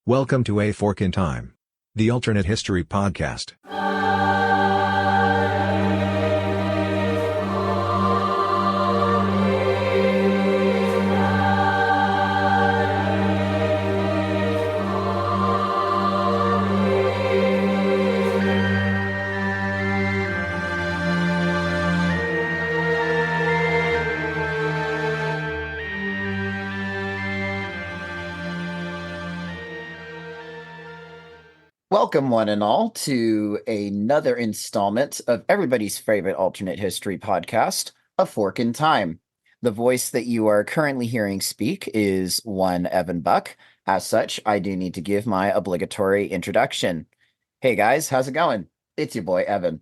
Welcome to A Fork in Time, the alternate history podcast. Welcome, one and all, to another installment of everybody's favorite alternate history podcast, A Fork in Time. The voice that you are currently hearing speak is one Evan Buck. As such, I do need to give my obligatory introduction. Hey guys, how's it going? It's your boy Evan.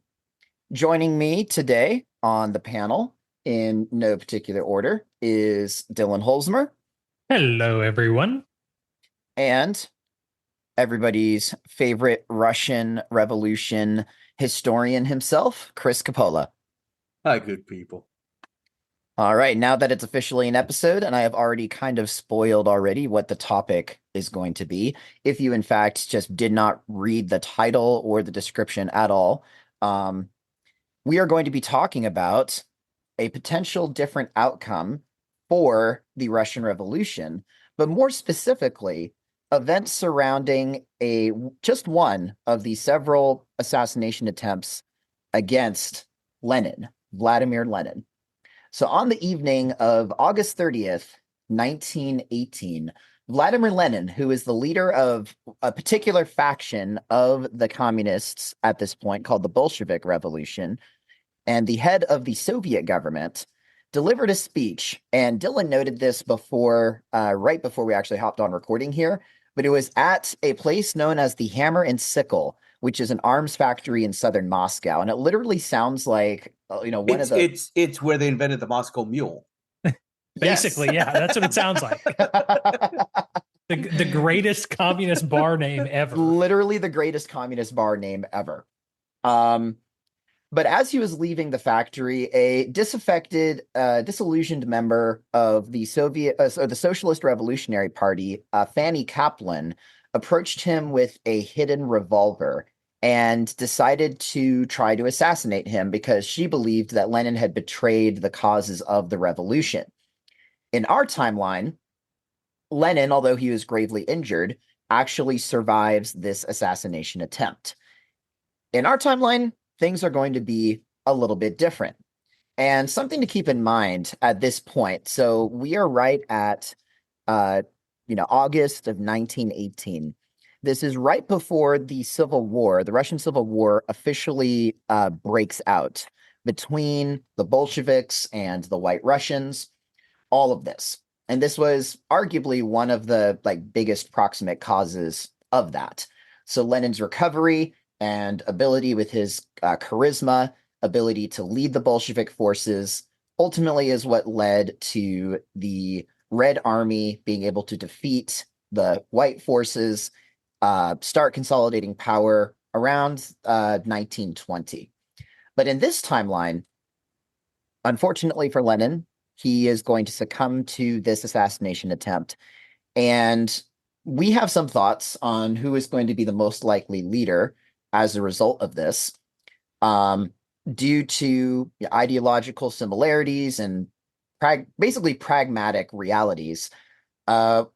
Joining me today on the panel, in no particular order, is Dylan Holzmer. Hello, everyone. And everybody's favorite Russian Revolution historian himself, Chris Coppola. Hi, good people. All right, now that it's officially an episode, and I have already kind of spoiled already what the topic is going to be, if you in fact just did not read the title or the description at all, we are going to be talking about a potential different outcome for the Russian Revolution, but more specifically, events surrounding just one of the several assassination attempts against Lenin, Vladimir Lenin. So on the evening of August 30th, 1918, Vladimir Lenin, who is the leader of a particular faction of the communists at this point called the Bolshevik Revolution, and the head of the Soviet government, delivered a speech. And Dylan noted this before, right before we actually hopped on recording here, but it was at a place known as the Hammer and Sickle, which is an arms factory in southern Moscow. And it literally sounds like, It's where they invented the Moscow Mule. Basically, yeah, that's what it sounds like. The greatest communist bar name ever. Literally the greatest communist bar name ever. But as he was leaving the factory, a disaffected, disillusioned member of the the Socialist Revolutionary Party, Fanny Kaplan, approached him with a hidden revolver and decided to try to assassinate him because she believed that Lenin had betrayed the causes of the revolution. In our timeline, Lenin, although he was gravely injured, actually survives this assassination attempt. In our timeline, things are going to be a little bit different. And something to keep in mind at this point. So we are right at, August of 1918. This is right before the Civil War, the Russian Civil War officially breaks out between the Bolsheviks and the White Russians, all of this. And this was arguably one of the biggest proximate causes of that. So Lenin's recovery and ability with his charisma, ability to lead the Bolshevik forces, ultimately is what led to the Red Army being able to defeat the White forces, start consolidating power around 1920. But in this timeline, unfortunately for Lenin, he is going to succumb to this assassination attempt. And we have some thoughts on who is going to be the most likely leader as a result of this, due to ideological similarities and basically pragmatic realities.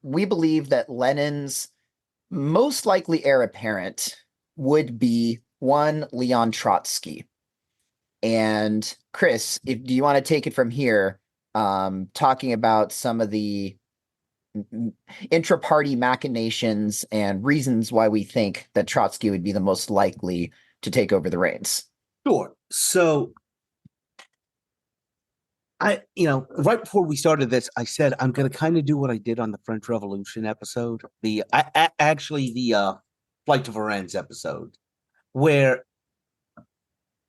We believe that Lenin's most likely heir apparent would be one Leon Trotsky. And Chris, do you want to take it from here, talking about some of the intra-party machinations and reasons why we think that Trotsky would be the most likely to take over the reins? Sure. So right before we started this, I said I'm going to kind of do what I did on the French Revolution episode, the Flight to Varennes episode, where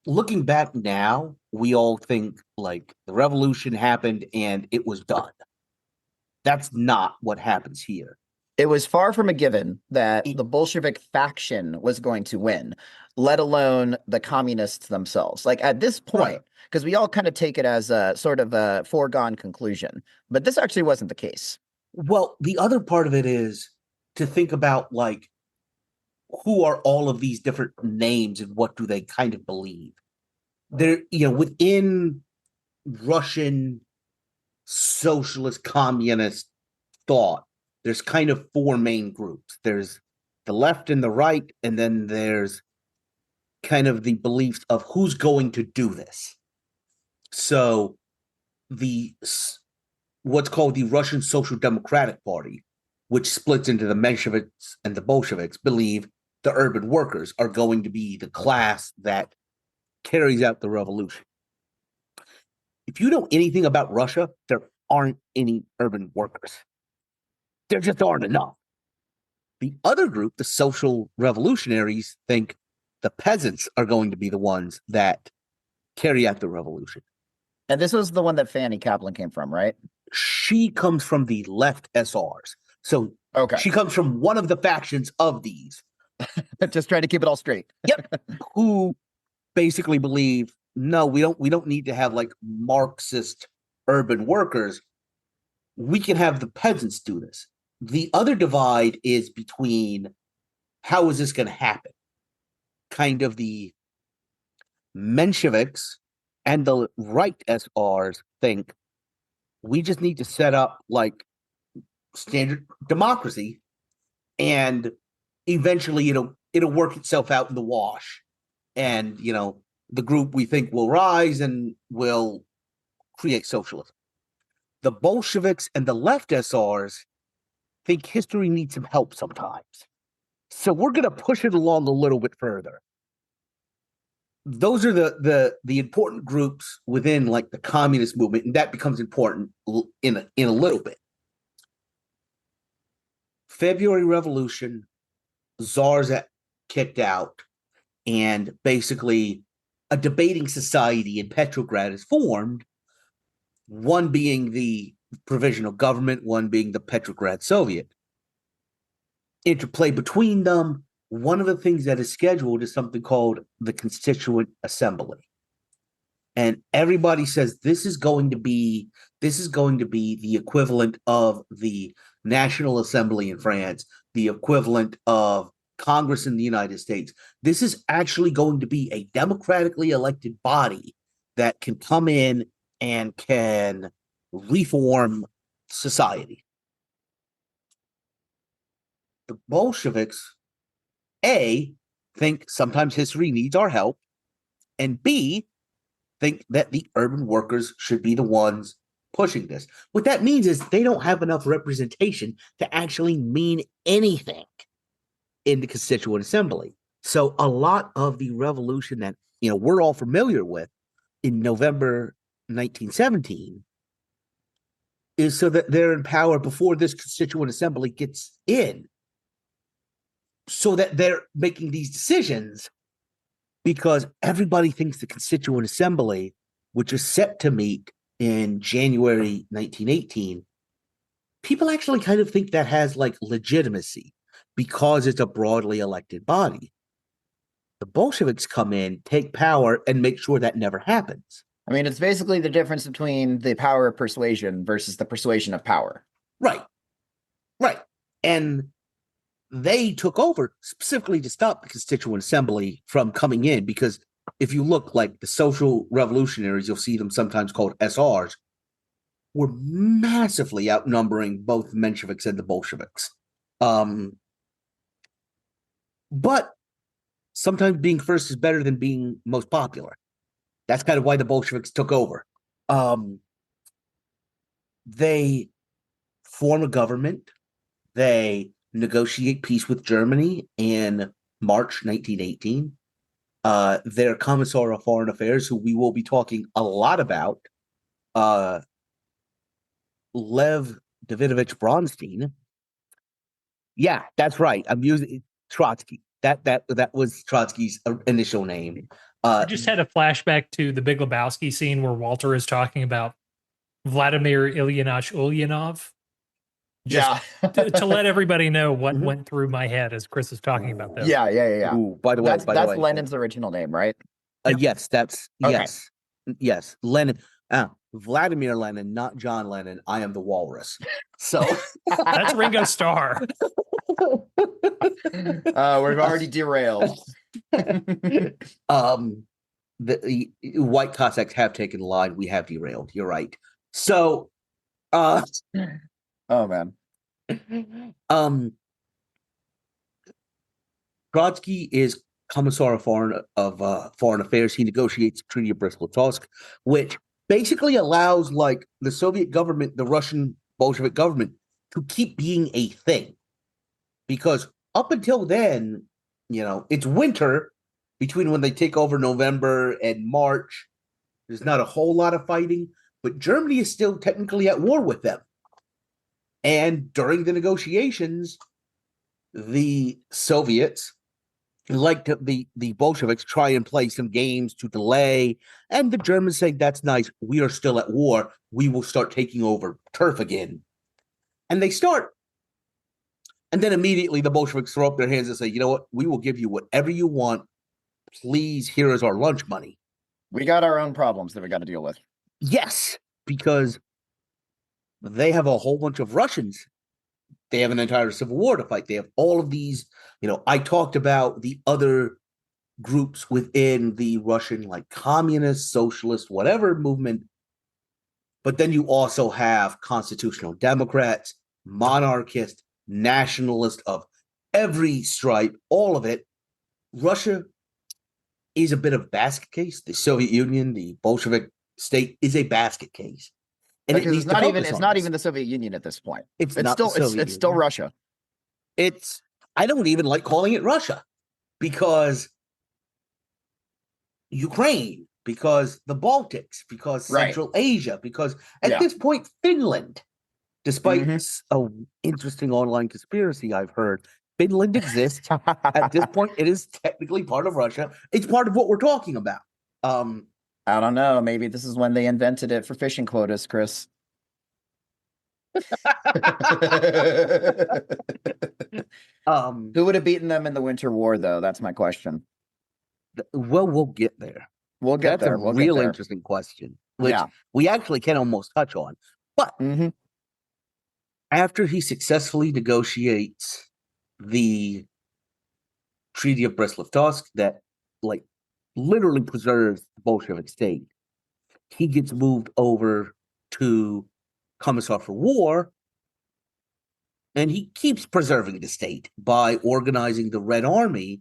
looking back now, we all think the revolution happened and it was done. That's not what happens here. It was far from a given that the Bolshevik faction was going to win, let alone the communists themselves. At this point, because we all kind of take it as a sort of a foregone conclusion, but this actually wasn't the case. Well, the other part of it is to think about like who are all of these different names and what do they kind of believe. There, within Russian socialist communist thought, there's kind of four main groups. There's the left and the right, and then there's kind of the beliefs of who's going to do this. So what's called the Russian Social Democratic Party, which splits into the Mensheviks and the Bolsheviks, believe the urban workers are going to be the class that carries out the revolution. If you know anything about Russia, there aren't any urban workers. There just aren't enough. The other group, the social revolutionaries, think the peasants are going to be the ones that carry out the revolution. And this was the one that Fanny Kaplan came from, right? She comes from the left SRs. So she comes from one of the factions of these. Just trying to keep it all straight. Yep. Who basically believe, no, we don't need to have like Marxist urban workers. We can have the peasants do this. The other divide is between how is this going to happen? Kind of the Mensheviks and the right SRs think we just need to set up like standard democracy, and eventually it'll work itself out in the wash, and the group we think will rise and will create socialism. The Bolsheviks and the left SRs think history needs some help sometimes, so we're going to push it along a little bit further. Those are the important groups within like the communist movement, and that becomes important in a little bit. February Revolution, czars kicked out, and basically a debating society in Petrograd is formed, one being the provisional government, one being the Petrograd Soviet. Interplay between them, one of the things that is scheduled is something called the Constituent Assembly. And everybody says this is going to be the equivalent of the National Assembly in France, the equivalent of Congress in the United States. This is actually going to be a democratically elected body that can come in and can reform society. The Bolsheviks, A, think sometimes history needs our help, and B, think that the urban workers should be the ones pushing this. What that means is they don't have enough representation to actually mean anything in the Constituent Assembly. So a lot of the revolution that we're all familiar with in November 1917 is so that they're in power before this Constituent Assembly gets in, so that they're making these decisions because everybody thinks the Constituent Assembly, which is set to meet in January 1918, people actually kind of think that has like legitimacy because it's a broadly elected body. The Bolsheviks come in, take power, and make sure that never happens. I mean, it's basically the difference between the power of persuasion versus the persuasion of power. Right. And they took over specifically to stop the Constituent Assembly from coming in, because if you look like the social revolutionaries, you'll see them sometimes called SRs, were massively outnumbering both the Mensheviks and the Bolsheviks. But sometimes being first is better than being most popular. That's kind of why the Bolsheviks took over. They form a government. They negotiate peace with Germany in March 1918. Their Commissar of Foreign Affairs, who we will be talking a lot about, Lev Davidovich Bronstein. Yeah, that's right. I'm using Trotsky. That was Trotsky's initial name. I just had a flashback to the Big Lebowski scene where Walter is talking about Vladimir Ilyich Ulyanov. To let everybody know what went through my head as Chris is talking about this. Yeah. Ooh, by the way, that's Lenin's original name, right? Yes, that's Okay. yes, Lenin. Vladimir Lenin, not John Lennon. I am the Walrus. So That's Ringo Starr. We've already derailed. The white Cossacks have taken the line. We have derailed. You're right. So, Oh man. Trotsky is Commissar of Foreign Affairs. He negotiates the Treaty of Brest-Litovsk, which basically allows like the Soviet government, the Russian Bolshevik government, to keep being a thing. Because up until then, it's winter between when they take over November and March. There's not a whole lot of fighting, but Germany is still technically at war with them. And during the negotiations, the Soviets, like the Bolsheviks, try and play some games to delay. And the Germans say, that's nice. We are still at war. We will start taking over turf again. And they start. And then immediately the Bolsheviks throw up their hands and say, you know what? We will give you whatever you want. Please, here is our lunch money. We got our own problems that we got to deal with. Yes, because they have a whole bunch of Russians. They have an entire civil war to fight. They have all of these, I talked about the other groups within the Russian, like communist, socialist, whatever movement. But then you also have constitutional Democrats, monarchists, nationalists of every stripe, all of it. Russia is a bit of a basket case. The Soviet Union, the Bolshevik state, is a basket case. And because it's not even the Soviet Union at this point. It's still Russia. I don't even like calling it Russia, because Ukraine, because the Baltics, because Central Asia, because at this point, Finland, despite an interesting online conspiracy I've heard, Finland exists. At this point, it is technically part of Russia. It's part of what we're talking about. I don't know. Maybe this is when they invented it for fishing quotas, Chris. Who would have beaten them in the Winter War, though? That's my question. Well, we'll get there. That's a real interesting question, which we actually can almost touch on. But after he successfully negotiates the Treaty of Brest-Litovsk that, literally preserves the Bolshevik state, he gets moved over to Commissar for War, and he keeps preserving the state by organizing the Red Army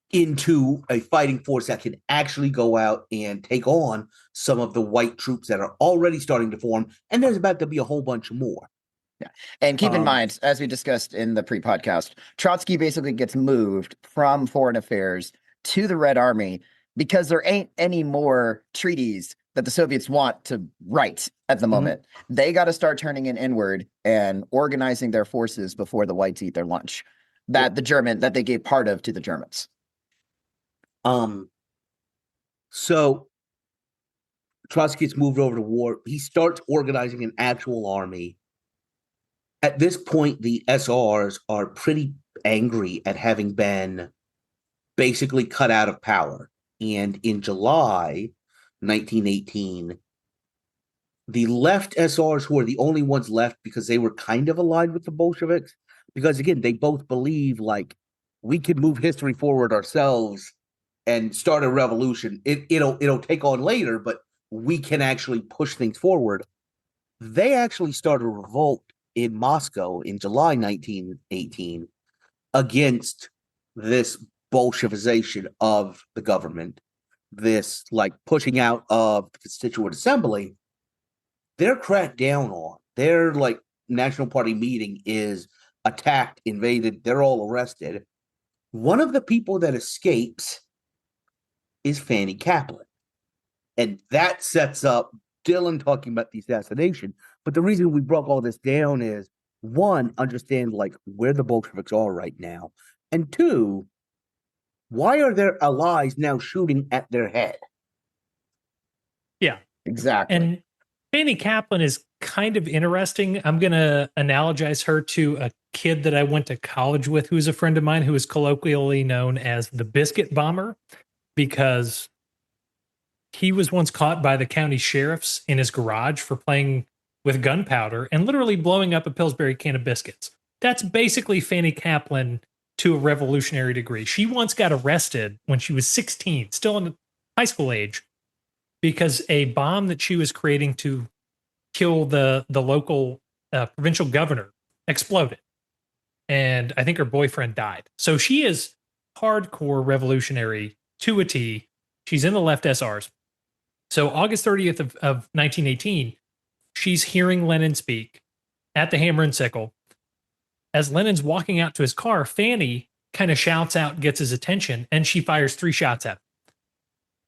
into a fighting force that can actually go out and take on some of the white troops that are already starting to form, and there's about to be a whole bunch more. Yeah. And keep in mind, as we discussed in the pre-podcast, Trotsky basically gets moved from Foreign Affairs to the Red Army because there ain't any more treaties that the Soviets want to write at the moment. They got to start turning it inward and organizing their forces before the whites eat their lunch. That they gave part of to the Germans. So Trotsky gets moved over to war. He starts organizing an actual army. At this point, the SRs are pretty angry at having been basically cut out of power. And in July 1918, the left SRs, who are the only ones left because they were kind of aligned with the Bolsheviks, because again, they both believe we could move history forward ourselves and start a revolution. It'll take on later, but we can actually push things forward. They actually started a revolt in Moscow in July 1918 against this Bolshevization of the government, this pushing out of the Constituent Assembly. They're cracked down on. Their National Party meeting is attacked, invaded. They're all arrested. One of the people that escapes is Fanny Kaplan. And that sets up Dylan talking about the assassination. But the reason we broke all this down is, one, understand where the Bolsheviks are right now. And two, why are their allies now shooting at their head? Yeah, exactly. And Fanny Kaplan is kind of interesting. I'm going to analogize her to a kid that I went to college with who's a friend of mine who is colloquially known as the Biscuit Bomber, because he was once caught by the county sheriffs in his garage for playing with gunpowder and literally blowing up a Pillsbury can of biscuits. that's basically Fanny Kaplan to a revolutionary degree. She once got arrested when she was 16, still in high school age, because a bomb that she was creating to kill the local provincial governor exploded. And I think her boyfriend died. So she is hardcore revolutionary to a T. She's in the left SRs. So August 30th of 1918, she's hearing Lenin speak at the Hammer and Sickle. As Lenin's walking out to his car, Fanny kind of shouts out, gets his attention, and she fires 3 shots at him.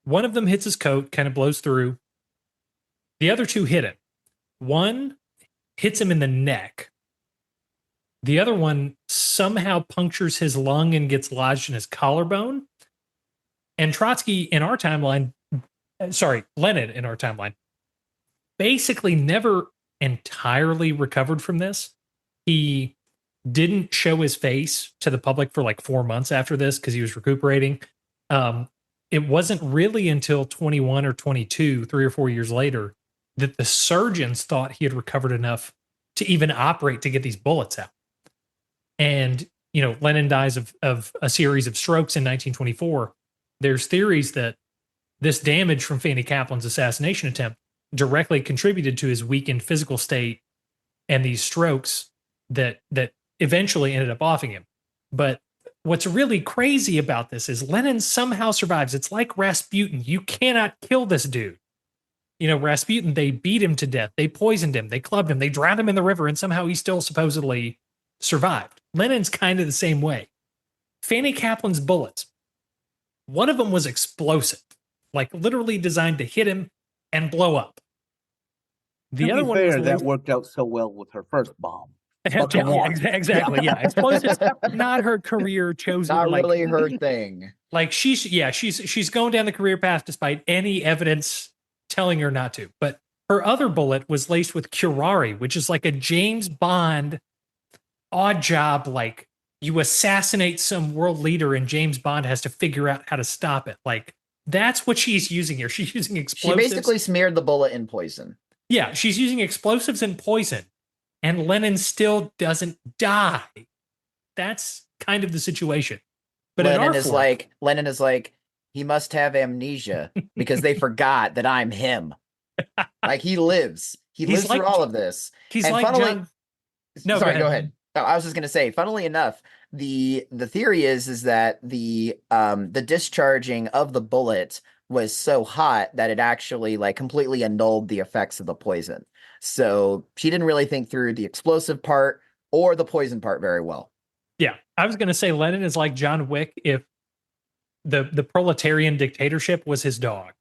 One of them hits his coat, kind of blows through. The other 2 hit him. One hits him in the neck. The other one somehow punctures his lung and gets lodged in his collarbone. And Trotsky in our timeline, Lenin in our timeline, basically never entirely recovered from this. He didn't show his face to the public for like 4 months after this because he was recuperating. It wasn't really until 21 or 22, 3 or 4 years later, that the surgeons thought he had recovered enough to even operate to get these bullets out. And, you know, Lenin dies of a series of strokes in 1924. There's theories that this damage from Fanny Kaplan's assassination attempt directly contributed to his weakened physical state and these strokes that eventually ended up offing him. But what's really crazy about this is Lenin somehow survives. It's like Rasputin. You cannot kill this dude. You know, Rasputin, they beat him to death. They poisoned him. They clubbed him. They drowned him in the river, and somehow he still supposedly survived. Lenin's kind of the same way. Fanny Kaplan's bullets, one of them was explosive, like literally designed to hit him and blow up. The other one was that worked out so well with her first bomb. Exactly. Yeah, explosives not her career chosen. Not really her thing. Like she's going down the career path despite any evidence telling her not to. But her other bullet was laced with curare, which is like a James Bond odd job. Like you assassinate some world leader, and James Bond has to figure out how to stop it. Like that's what she's using here. She's using explosives. She basically smeared the bullet in poison. Yeah, she's using explosives and poison. And Lenin still doesn't die. That's kind of the situation. But Lenin is like, he must have amnesia because they forgot that I'm him. Like he lives. He lives through all of this. He's and like funnily, John. No, sorry, go ahead. No, I was just gonna say, funnily enough, the theory is that the discharging of the bullet was so hot that it actually like completely annulled the effects of the poison. So she didn't really think through the explosive part or the poison part very well. Yeah, I was going to say Lenin is like John Wick if the proletarian dictatorship was his dog.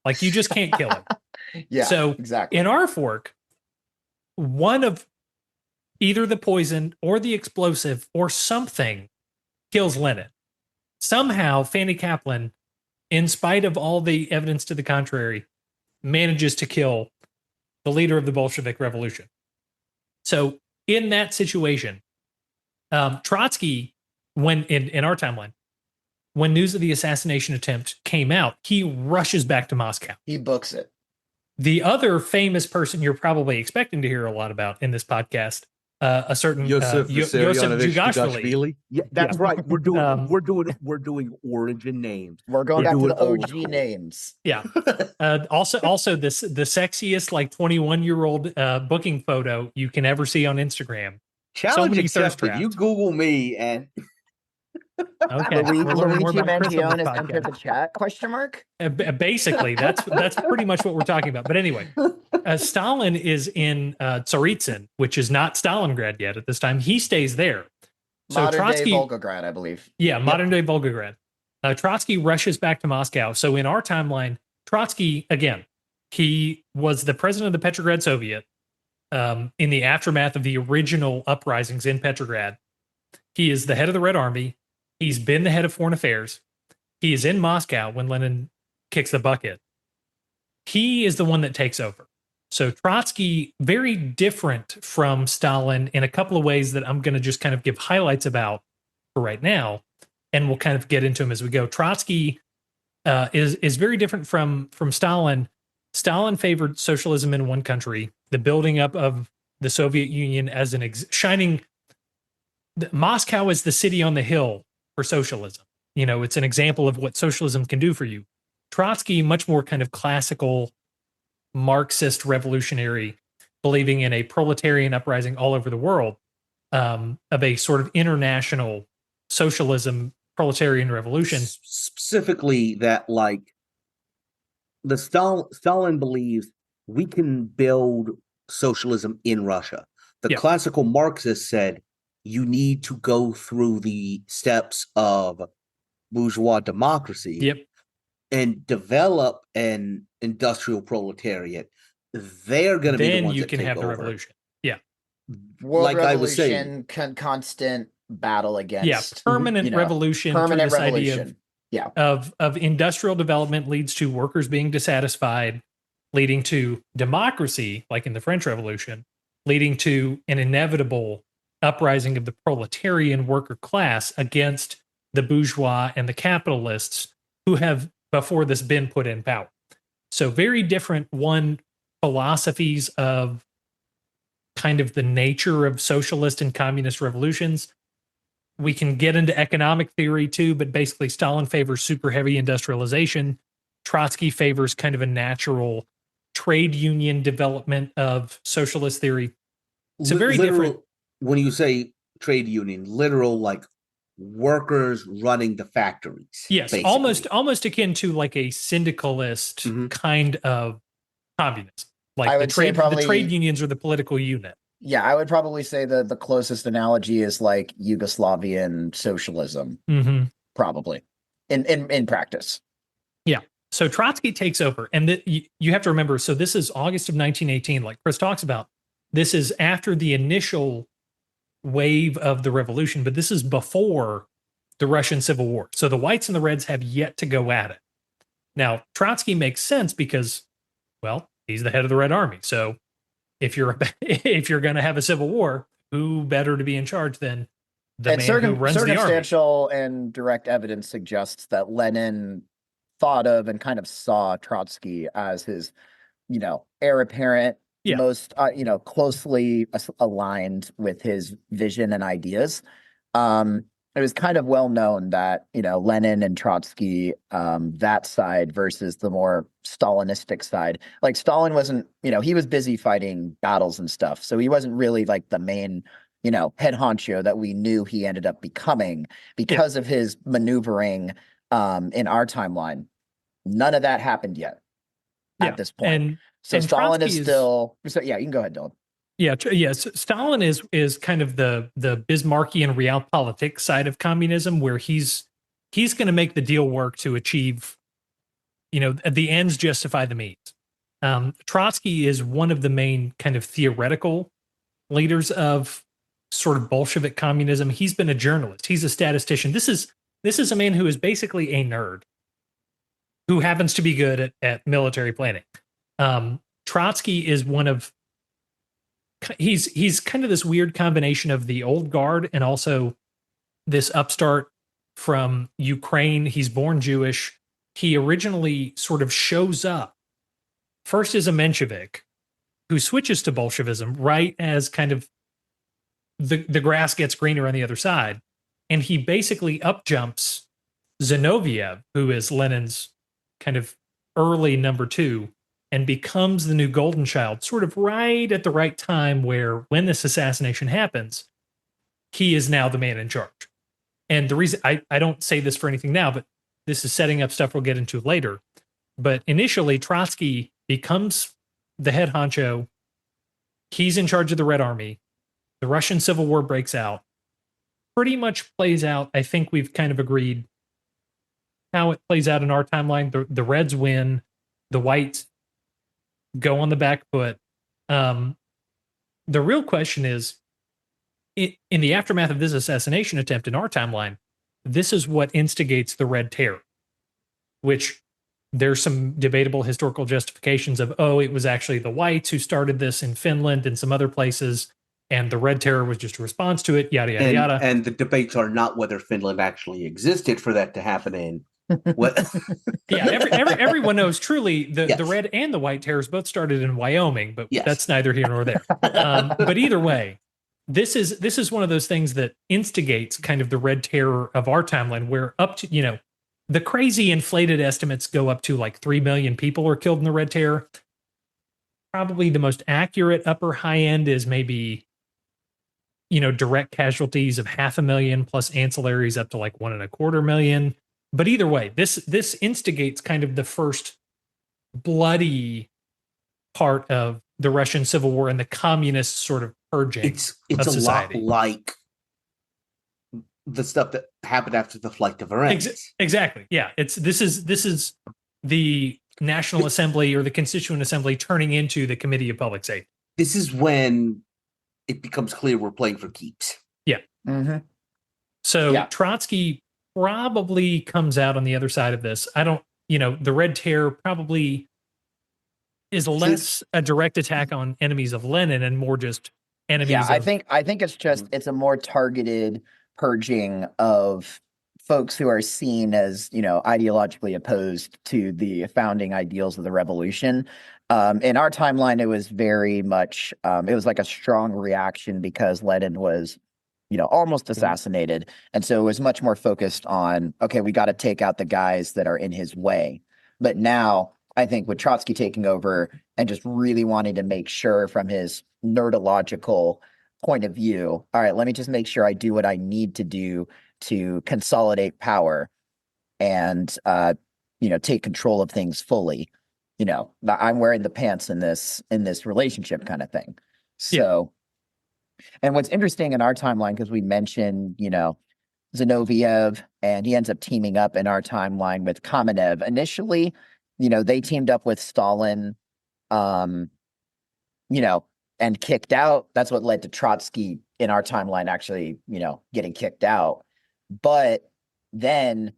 Like you just can't kill him. Yeah, so exactly. In our fork, one of either the poison or the explosive or something kills Lenin. Somehow Fanny Kaplan, in spite of all the evidence to the contrary, manages to kill the leader of the Bolshevik Revolution. So in that situation, Trotsky, when in our timeline, when news of the assassination attempt came out, he rushes back to Moscow. He books it. The other famous person you're probably expecting to hear a lot about in this podcast, a certain Yosef Jugashvili. Yeah, that's right. We're doing origin names. We're going back to the OG names. Yeah. Also, the sexiest like 21-year-old booking photo you can ever see on Instagram. Challenge accepted. You Google me and okay. Luigi Mangione is entered the chat? Question mark. Basically, that's pretty much what we're talking about. But anyway, Stalin is in Tsaritsyn, which is not Stalingrad yet at this time. He stays there. So Modern Trotsky, day Volgograd, I believe. Yeah, modern day Volgograd. Trotsky rushes back to Moscow. So in our timeline, Trotsky, again, he was the president of the Petrograd Soviet in the aftermath of the original uprisings in Petrograd. He is the head of the Red Army. He's been the head of foreign affairs. He is in Moscow when Lenin kicks the bucket. He is the one that takes over. So Trotsky, very different from Stalin in a couple of ways that I'm going to just kind of give highlights about for right now, and we'll kind of get into them as we go. Trotsky is very different from Stalin. Stalin favored socialism in one country, the building up of the Soviet Union as an shining Moscow is the city on the hill for socialism. It's an example of what socialism can do for you. Trotsky, much more kind of classical Marxist revolutionary, believing in a proletarian uprising all over the world, of a sort of international socialism, proletarian revolution. Specifically, that like the Stalin believes we can build socialism in Russia. The classical Marxists said you need to go through the steps of bourgeois democracy and develop an industrial proletariat. They're going to be the ones you that can take have the over. revolution. Yeah. World Like revolution, I was saying, constant battle against permanent revolution. Permanent through this revolution. Idea of industrial development leads to workers being dissatisfied, leading to democracy, like in the French Revolution, leading to an inevitable uprising of the proletarian worker class against the bourgeois and the capitalists who have before this been put in power. So very different philosophies of kind of the nature of socialist and communist revolutions. We can get into economic theory too, but basically Stalin favors super heavy industrialization. Trotsky favors kind of a natural trade union development of socialist theory. It's a very different. When you say trade union, literal like workers running the factories. Yes, basically. almost akin to like a syndicalist kind of communism. Like the trade unions are the political unit. Yeah, I would probably say the closest analogy is like Yugoslavian socialism, probably in practice. Yeah. So Trotsky takes over, and you have to remember. So this is August of 1918, like Chris talks about. This is after the initial wave of the revolution, but this is before the Russian Civil War. So the whites and the reds have yet to go at it. Now, Trotsky makes sense because, well, he's the head of the Red Army. So if you're going to have a civil war, who better to be in charge than the man who runs the army? Circumstantial and direct evidence suggests that Lenin thought of and kind of saw Trotsky as his, heir apparent, most, closely aligned with his vision and ideas. It was kind of well known that, Lenin and Trotsky, that side versus the more Stalinistic side. Like Stalin wasn't, he was busy fighting battles and stuff. So he wasn't really like the main, head honcho that we knew he ended up becoming because of his maneuvering in our timeline. None of that happened yet at this point. And Stalin is still. So yeah, you can go ahead, Dylan. Yeah. Stalin is kind of the Bismarckian realpolitik side of communism, where he's going to make the deal work to achieve, the ends justify the means. Trotsky is one of the main kind of theoretical leaders of sort of Bolshevik communism. He's been a journalist. He's a statistician. This is a man who is basically a nerd who happens to be good at military planning. Trotsky is he's kind of this weird combination of the old guard and also this upstart from Ukraine. He's born Jewish. He originally sort of shows up first as a Menshevik who switches to Bolshevism right as kind of the grass gets greener on the other side. And he basically upjumps Zinoviev, who is Lenin's kind of early number two, and becomes the new golden child, sort of right at the right time where when this assassination happens, he is now the man in charge. And the reason I don't say this for anything now, but this is setting up stuff we'll get into later. But initially, Trotsky becomes the head honcho. He's in charge of the Red Army. The Russian Civil War breaks out. Pretty much plays out, I think we've kind of agreed how it plays out in our timeline. The Reds win. The Whites go on the back foot. The real question is, in the aftermath of this assassination attempt in our timeline, this is what instigates the Red Terror, which there's some debatable historical justifications of, it was actually the whites who started this in Finland and some other places, and the Red Terror was just a response to it, yada, yada, yada. And the debates are not whether Finland actually existed for that to happen in. Yeah, everyone knows truly the Red and the White Terrors both started in Wyoming, but that's neither here nor there. But either way, this is one of those things that instigates kind of the Red Terror of our timeline, where up to, the crazy inflated estimates go up to like 3 million people are killed in the Red Terror. Probably the most accurate upper high end is maybe, direct casualties of 500,000 plus ancillaries up to like 1.25 million. But either way, this instigates kind of the first bloody part of the Russian Civil War and the communist sort of purging It's of a society. lot like the stuff that happened after the Flight to Varennes. Exactly. Yeah. This is the National Assembly or the Constituent Assembly turning into the Committee of Public Safety. This is when it becomes clear we're playing for keeps. Yeah. Mm-hmm. So Trotsky probably comes out on the other side of this. I don't, the Red Terror probably is less a direct attack on enemies of Lenin and more just enemies. Yeah, I think it's just it's a more targeted purging of folks who are seen as ideologically opposed to the founding ideals of the revolution. In our timeline, it was very much it was like a strong reaction because Lenin was almost assassinated, and so it was much more focused on, okay, we got to take out the guys that are in his way. But now I think with Trotsky taking over and just really wanting to make sure from his nerdological point of view, all right, let me just make sure I do what I need to do to consolidate power and take control of things fully. I'm wearing the pants in this relationship kind of thing. So, and what's interesting in our timeline, because we mentioned, Zinoviev, and he ends up teaming up in our timeline with Kamenev. Initially, they teamed up with Stalin, and kicked out. That's what led to Trotsky in our timeline actually, getting kicked out. But then,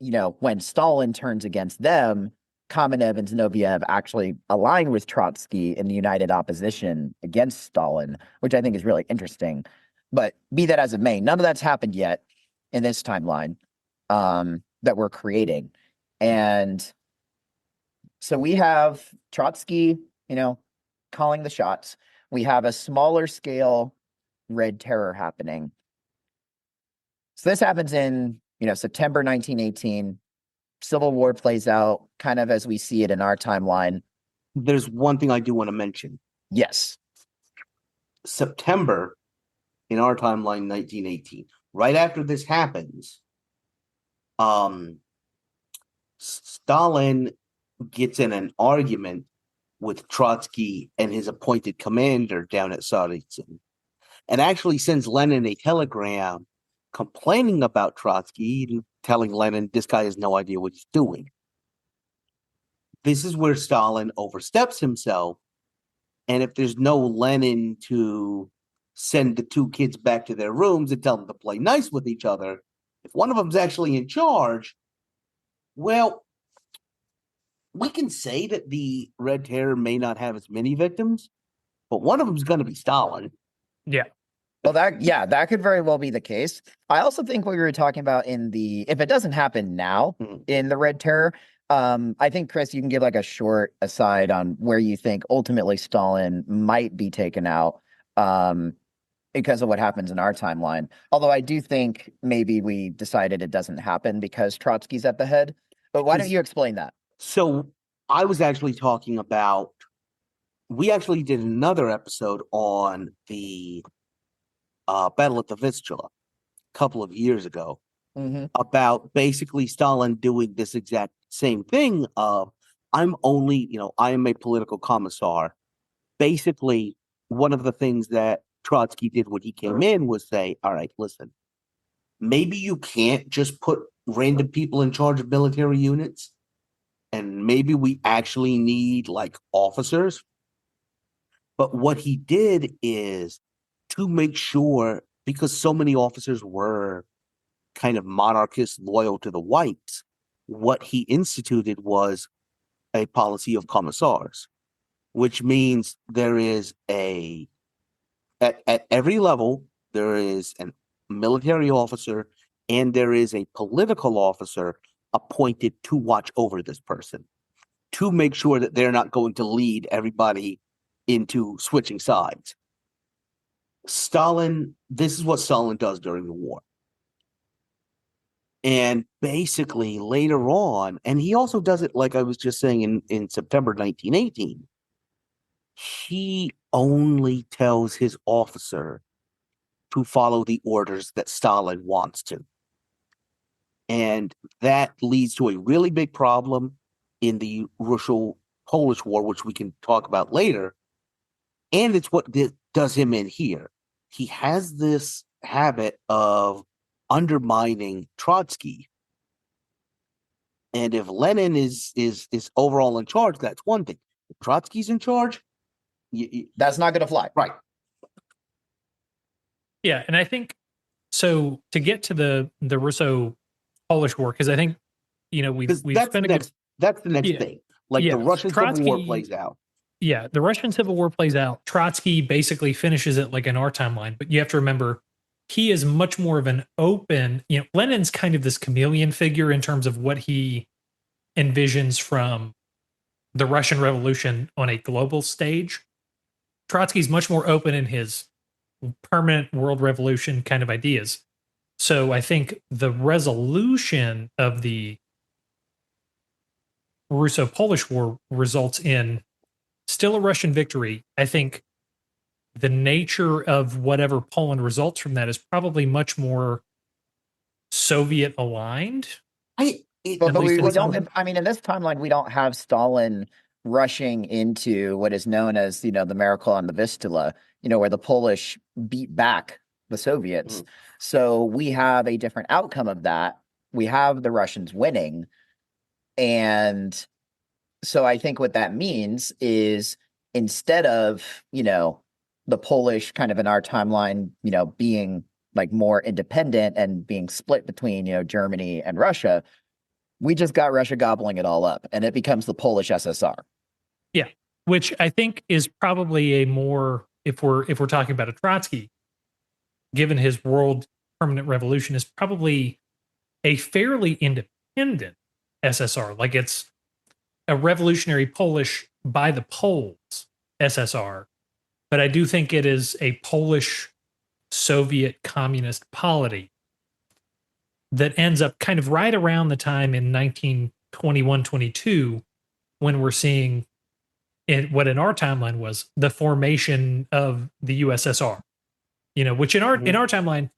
when Stalin turns against them, Kamenev and Zinoviev actually align with Trotsky in the united opposition against Stalin, which I think is really interesting. But be that as it may, none of that's happened yet in this timeline that we're creating. And so we have Trotsky, calling the shots. We have a smaller scale Red Terror happening. So this happens in, September 1918. Civil War plays out kind of as we see it in our timeline. There's one thing I do want to mention. Yes. September in our timeline, 1918. Right after this happens, Stalin gets in an argument with Trotsky and his appointed commander down at Tsaritsyn, and actually sends Lenin a telegram complaining about Trotsky and telling Lenin this guy has no idea what he's doing. This is where Stalin oversteps himself, and if there's no Lenin to send the two kids back to their rooms and tell them to play nice with each other, if one of them's actually in charge, well, we can say that the Red Terror may not have as many victims, but one of them's going to be Stalin. Yeah. Well, that could very well be the case. I also think what we were talking about if it doesn't happen now in the Red Terror, I think, Chris, you can give like a short aside on where you think ultimately Stalin might be taken out because of what happens in our timeline. Although I do think maybe we decided it doesn't happen because Trotsky's at the head. But why don't you explain that? So I was actually talking about, we actually did another episode on the Battle at the Vistula a couple of years ago about basically Stalin doing this exact same thing of, I am a political commissar. Basically, one of the things that Trotsky did when he came in was say, all right, listen, maybe you can't just put random people in charge of military units, and maybe we actually need like officers. But what he did is to make sure, because so many officers were kind of monarchist loyal to the whites, what he instituted was a policy of commissars, which means there is at every level, there is a military officer and there is a political officer appointed to watch over this person, to make sure that they're not going to lead everybody into switching sides. Stalin, this is what Stalin does during the war. And basically later on, and he also does it, like I was just saying, in September 1918, he only tells his officer to follow the orders that Stalin wants to. And that leads to a really big problem in the Russo-Polish War, which we can talk about later. And it's what does him in here. He has this habit of undermining Trotsky. And if Lenin is overall in charge, that's one thing. If Trotsky's in charge, that's not going to fly. Right. Yeah, and I think so. To get to the Russo-Polish War, because I think we've that's spent that's the next thing. Like the Russian Civil War plays out. Yeah, the Russian Civil War plays out. Trotsky basically finishes it like in our timeline, but you have to remember he is much more of an open. Lenin's kind of this chameleon figure in terms of what he envisions from the Russian Revolution on a global stage. Trotsky's much more open in his permanent world revolution kind of ideas. So I think the resolution of the Russo-Polish War results in still a Russian victory. I think the nature of whatever Poland results from that is probably much more Soviet aligned. But we don't. I mean, in this timeline, we don't have Stalin rushing into what is known as the miracle on the Vistula. Where the Polish beat back the Soviets. So we have a different outcome of that. We have the Russians winning, and so I think what that means is instead of the Polish kind of in our timeline, being like more independent and being split between Germany and Russia, we just got Russia gobbling it all up, and it becomes the Polish SSR. Yeah, which I think is probably a more, if we're talking about a Trotsky, given his world permanent revolution, is probably a fairly independent SSR. Like it's a revolutionary Polish by the Poles SSR, but I do think it is a Polish Soviet communist polity that ends up kind of right around the time in 1921-22 when we're seeing what in our timeline was the formation of the USSR. Which in our timeline,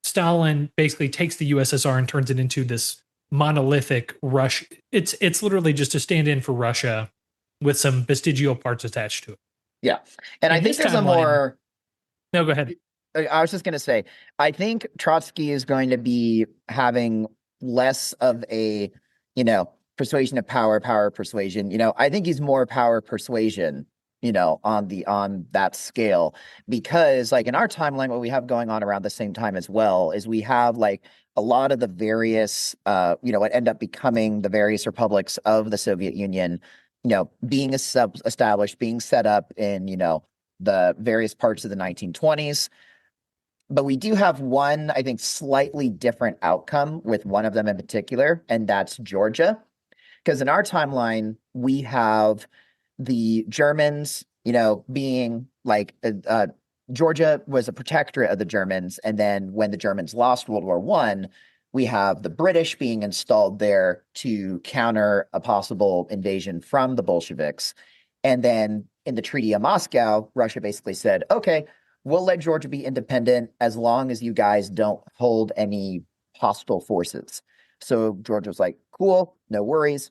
Stalin basically takes the USSR and turns it into this monolithic Russia. It's literally just a stand-in for Russia with some vestigial parts attached to it. Yeah, and I think there's a more. No, go ahead. I was just going to say, I think Trotsky is going to be having less of a, persuasion of power persuasion. I think he's more power persuasion, on that scale, because like in our timeline, what we have going on around the same time as well is we have like a lot of the various, what end up becoming the various republics of the Soviet Union, being established, being set up in, the various parts of the 1920s. But we do have one, I think, slightly different outcome with one of them in particular, and that's Georgia. Because in our timeline, we have the Germans, being like Georgia was a protectorate of the Germans. And then when the Germans lost World War I, we have the British being installed there to counter a possible invasion from the Bolsheviks. And then in the Treaty of Moscow, Russia basically said, okay, we'll let Georgia be independent as long as you guys don't hold any hostile forces. So Georgia was like, cool, no worries.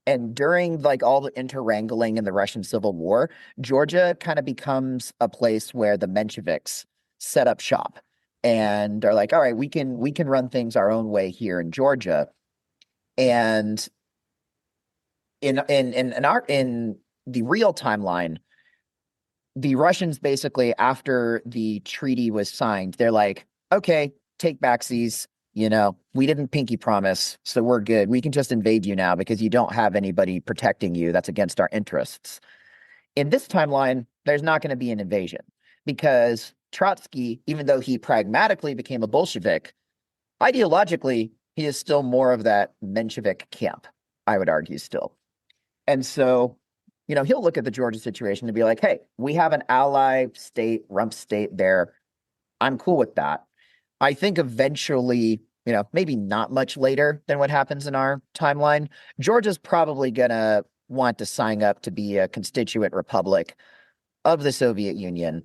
And during like all the interwrangling in the Russian Civil War, Georgia kind of becomes a place where the Mensheviks set up shop and are like, all right, we can run things our own way here in Georgia. And in the real timeline, the Russians basically, after the treaty was signed, they're like, okay, take backsies. We didn't pinky promise, so we're good. We can just invade you now because you don't have anybody protecting you. That's against our interests. In this timeline, there's not going to be an invasion because Trotsky, even though he pragmatically became a Bolshevik, ideologically, he is still more of that Menshevik camp, I would argue still. And so, he'll look at the Georgia situation and be like, hey, we have an ally state, rump state there. I'm cool with that. I think eventually, maybe not much later than what happens in our timeline, Georgia's probably going to want to sign up to be a constituent republic of the Soviet Union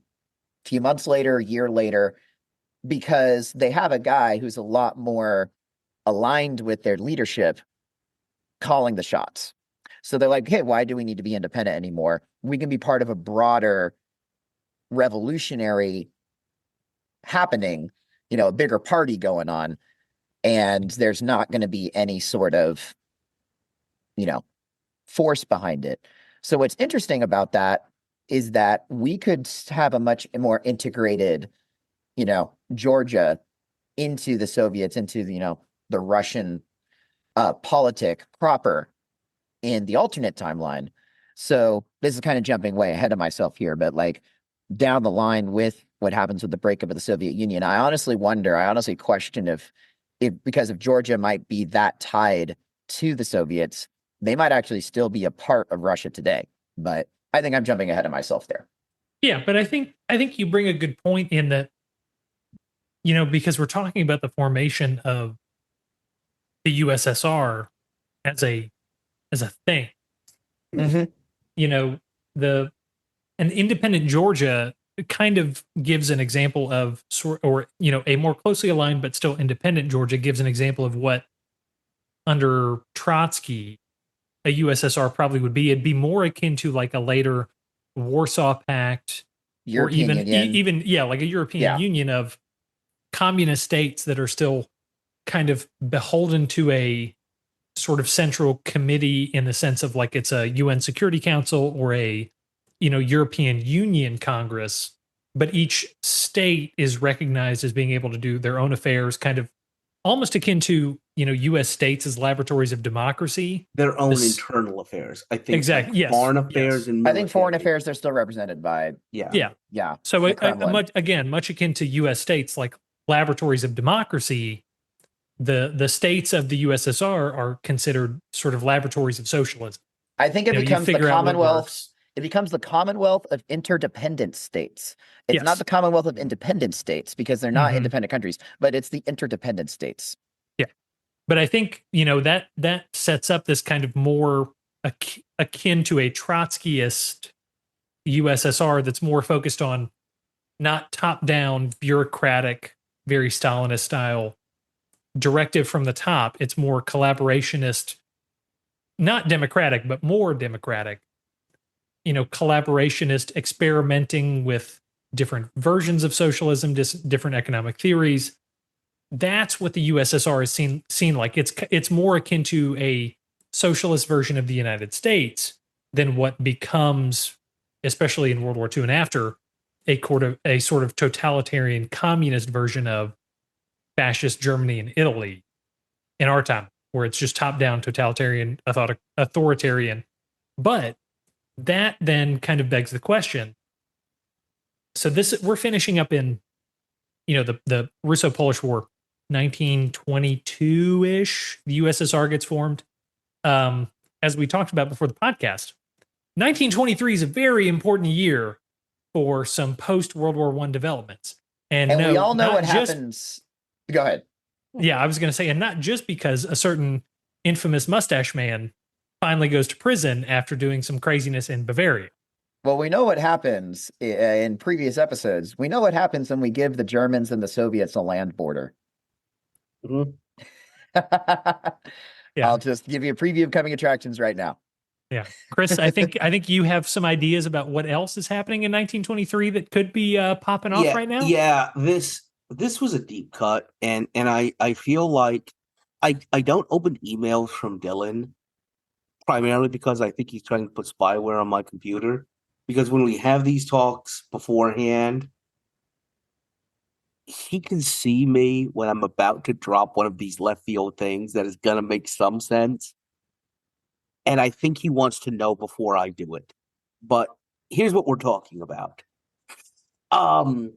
a few months later, a year later, because they have a guy who's a lot more aligned with their leadership calling the shots. So they're like, hey, why do we need to be independent anymore? We can be part of a broader revolutionary happening, a bigger party going on. And there's not going to be any sort of, force behind it. So what's interesting about that is that we could have a much more integrated, Georgia into the Soviets, into the Russian politic proper in the alternate timeline. So this is kind of jumping way ahead of myself here, but like down the line with what happens with the breakup of the Soviet Union, I honestly question if because if Georgia might be that tied to the Soviets, they might actually still be a part of Russia today. But I think I'm jumping ahead of myself there. Yeah, but I think you bring a good point in that, because we're talking about the formation of the USSR as a thing. Mm-hmm. An independent Georgia kind of gives an example of a more closely aligned but still independent Georgia gives an example of what under Trotsky a USSR probably would be. It'd be more akin to like a later Warsaw Pact, European or Union. like a European Union of communist states that are still kind of beholden to a sort of central committee in the sense of like it's a UN Security Council or a European Union Congress, but each state is recognized as being able to do their own affairs, kind of almost akin to US states as laboratories of democracy, their own internal affairs. I think exactly. Like yes, foreign affairs and I think foreign affairs they're still represented by. Yeah. So much akin to US states, like laboratories of democracy. The states of the USSR are considered sort of laboratories of socialism. I think it becomes the Commonwealth. It becomes the Commonwealth of interdependent states. It's not the Commonwealth of independent states because they're not independent countries, but it's the interdependent states. Yeah. But I think, that sets up this kind of more akin to a Trotskyist USSR that's more focused on not top-down, bureaucratic, very Stalinist style directive from the top. It's more collaborationist, not democratic, but more democratic, collaborationist, experimenting with different versions of socialism, different economic theories. That's what the USSR is seen like. It's more akin to a socialist version of the United States than what becomes, especially in World War II and after, a sort of totalitarian communist version of fascist Germany and Italy in our time, where it's just top-down, totalitarian, authoritarian. But that then kind of begs the question. So we're finishing up in, the Russo-Polish War, 1922-ish. The USSR gets formed. As we talked about before the podcast, 1923 is a very important year for some post-World War I developments. And we all know what happens. Go ahead. Yeah, I was going to say, and not just because a certain infamous mustache man finally goes to prison after doing some craziness in Bavaria. Well, we know what happens in previous episodes. We know what happens when we give the Germans and the Soviets a land border. Mm-hmm. Yeah. I'll just give you a preview of coming attractions right now. Yeah, Chris, I think you have some ideas about what else is happening in 1923 that could be popping off right now. Yeah, this was a deep cut, and I feel like I don't open emails from Dylan primarily because I think he's trying to put spyware on my computer. Because when we have these talks beforehand, he can see me when I'm about to drop one of these left field things that is gonna make some sense. And I think he wants to know before I do it. But here's what we're talking about. The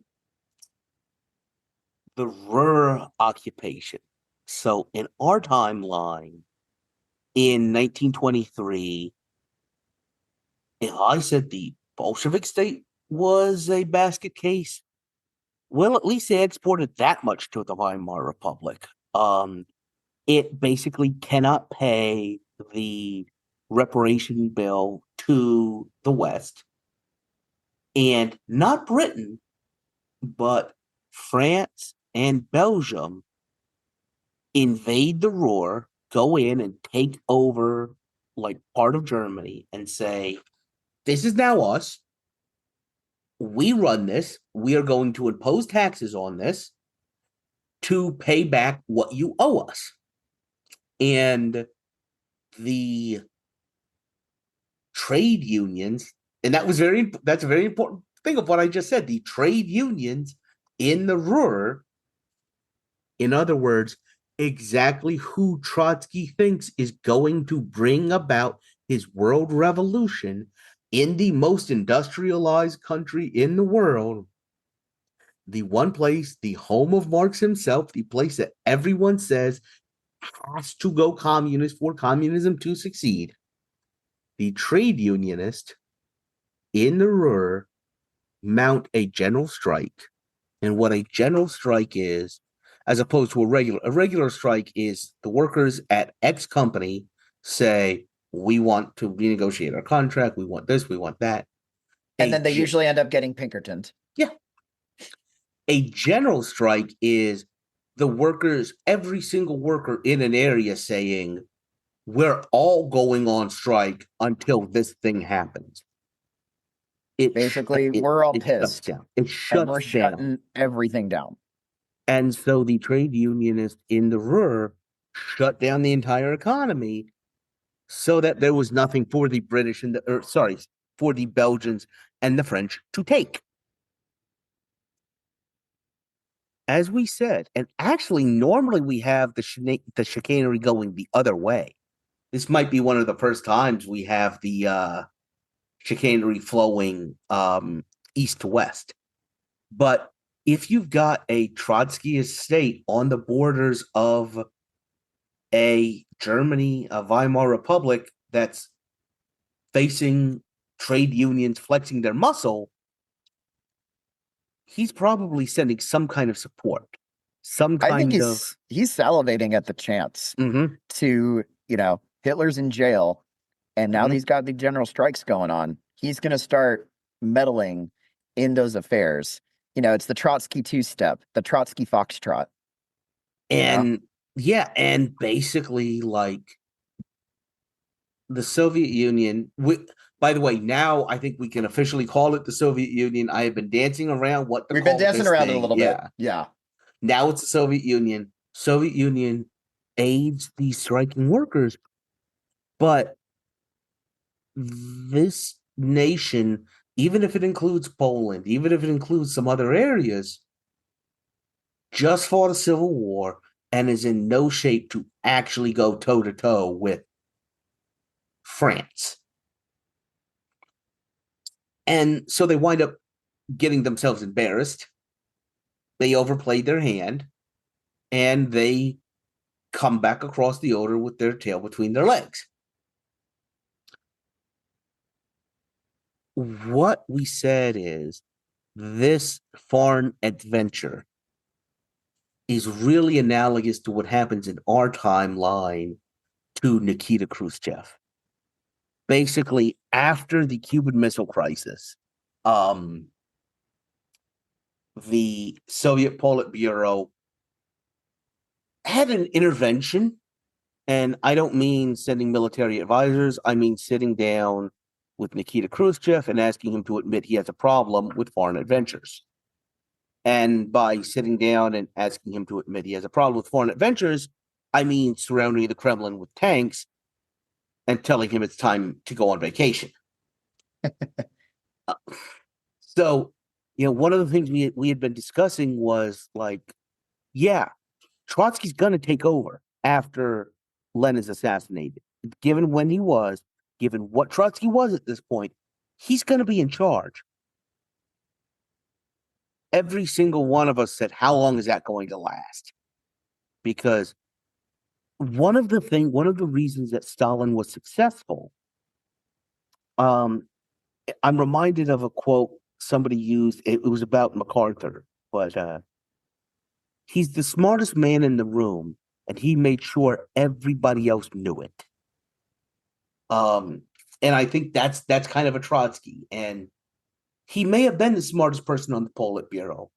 Ruhr occupation. So in our timeline, in 1923, if I said the Bolshevik state was a basket case, Well, at least they exported that much to the Weimar Republic. It basically cannot pay the reparation bill to the West. And not Britain, but France and Belgium invade the Ruhr, go in and take over like part of Germany and say, this is now us. We run this. We are going to impose taxes on this to pay back what you owe us. And the trade unions, and that's a very important thing of what I just said. The trade unions in the Ruhr, in other words, exactly who Trotsky thinks is going to bring about his world revolution in the most industrialized country in the world, the one place, the home of Marx himself, the place that everyone says has to go communist for communism to succeed. The trade unionists in the Ruhr mount a general strike. And what a general strike is, as opposed to a regular strike is the workers at X company say, we want to renegotiate our contract, we want this, we want that. And then they usually end up getting Pinkertoned. Yeah. A general strike is the workers, every single worker in an area saying, we're all going on strike until this thing happens. We're all pissed. It shuts and we're shutting everything down. And so the trade unionists in the Ruhr shut down the entire economy so that there was nothing for the British and for the Belgians and the French to take. As we said, and actually normally we have the chicanery going the other way. This might be one of the first times we have the chicanery flowing east to west. But if you've got a Trotskyist state on the borders of a Germany, a Weimar Republic that's facing trade unions flexing their muscle, he's probably sending some kind of support. I think he's salivating at the chance to, Hitler's in jail, and now he's got the general strikes going on. He's going to start meddling in those affairs. It's the Trotsky two-step, the Trotsky foxtrot. And and basically like the Soviet Union, by the way, now I think we can officially call it the Soviet Union. I have been dancing around We've been dancing around it a little bit. Yeah. Now it's the Soviet Union. Soviet Union aids these striking workers. But this nation, even if it includes Poland, even if it includes some other areas, just fought a civil war and is in no shape to actually go toe-to-toe with France. And so they wind up getting themselves embarrassed. They overplayed their hand, and they come back across the Oder with their tail between their legs. What we said is this foreign adventure is really analogous to what happens in our timeline to Nikita Khrushchev. Basically, after the Cuban Missile Crisis, the Soviet Politburo had an intervention, and I don't mean sending military advisors, I mean sitting down with Nikita Khrushchev and asking him to admit he has a problem with foreign adventures. And by sitting down and asking him to admit he has a problem with foreign adventures, I mean surrounding the Kremlin with tanks and telling him it's time to go on vacation. So, one of the things we had been discussing was like, Trotsky's going to take over after Lenin's assassinated. Given when he was, given what Trotsky was at this point, he's going to be in charge. Every single one of us said, how long is that going to last? Because one of the reasons that Stalin was successful, I'm reminded of a quote somebody used. It was about MacArthur. but he's the smartest man in the room, and he made sure everybody else knew it. And I think that's kind of a Trotsky, and he may have been the smartest person on the Politburo,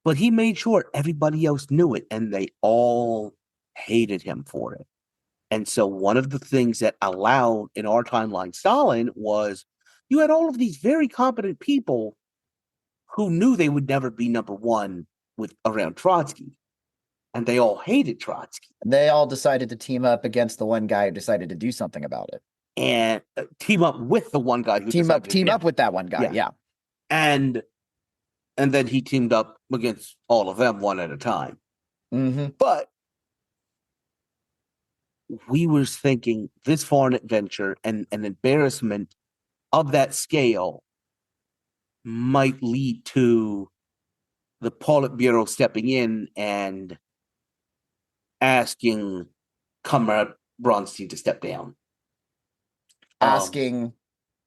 but he made sure everybody else knew it, and they all hated him for it. And so one of the things that allowed in our timeline Stalin was you had all of these very competent people who knew they would never be number one around Trotsky, and they all hated Trotsky. They all decided to team up against the one guy who decided to do something about it. And team up with the one guy who team up with that one guy. Yeah. And then he teamed up against all of them one at a time. Mm-hmm. But we were thinking this foreign adventure and an embarrassment of that scale might lead to the Politburo stepping in and asking Comrade Bronstein to step down. Asking,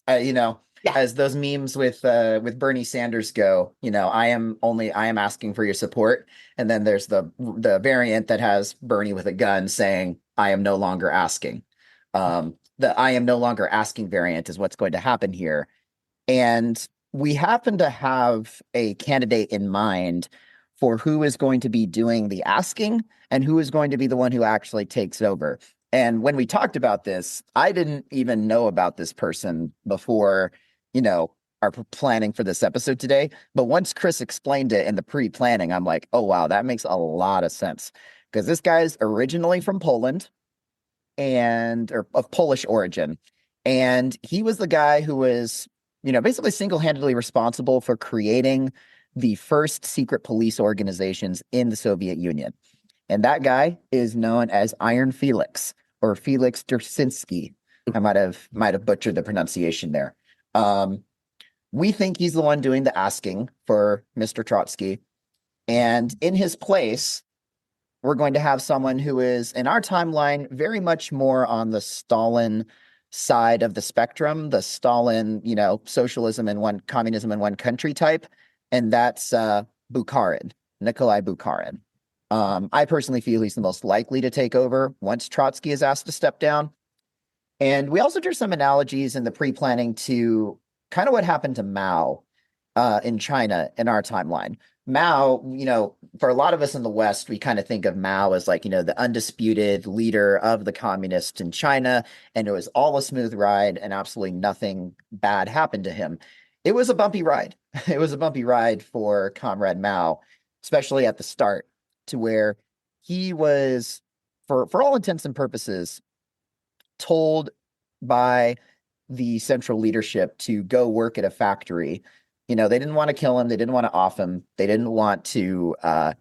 as those memes with Bernie Sanders go, I am asking for your support. And then there's the variant that has Bernie with a gun saying, I am no longer asking. The I am no longer asking variant is what's going to happen here. And we happen to have a candidate in mind for who is going to be doing the asking and who is going to be the one who actually takes over. And when we talked about this, I didn't even know about this person before, our planning for this episode today. But once Chris explained it in the pre-planning, I'm like, oh, wow, that makes a lot of sense. Because this guy's originally from Poland or of Polish origin. And he was the guy who was, basically single-handedly responsible for creating the first secret police organizations in the Soviet Union. And that guy is known as Iron Felix or Felix Dersinski. I might have butchered the pronunciation there. We think he's the one doing the asking for Mr. Trotsky. And in his place, we're going to have someone who is, in our timeline, very much more on the Stalin side of the spectrum, the Stalin, socialism and communism in one country type. And that's Bukharin, Nikolai Bukharin. I personally feel he's the most likely to take over once Trotsky is asked to step down. And we also drew some analogies in the pre-planning to kind of what happened to Mao in China in our timeline. Mao, for a lot of us in the West, we kind of think of Mao as like, the undisputed leader of the communists in China, and it was all a smooth ride and absolutely nothing bad happened to him. It was a bumpy ride. It was a bumpy ride for Comrade Mao, especially at the start, to where he was, for all intents and purposes, told by the central leadership to go work at a factory. They didn't want to kill him. They didn't want to off him. They didn't want to,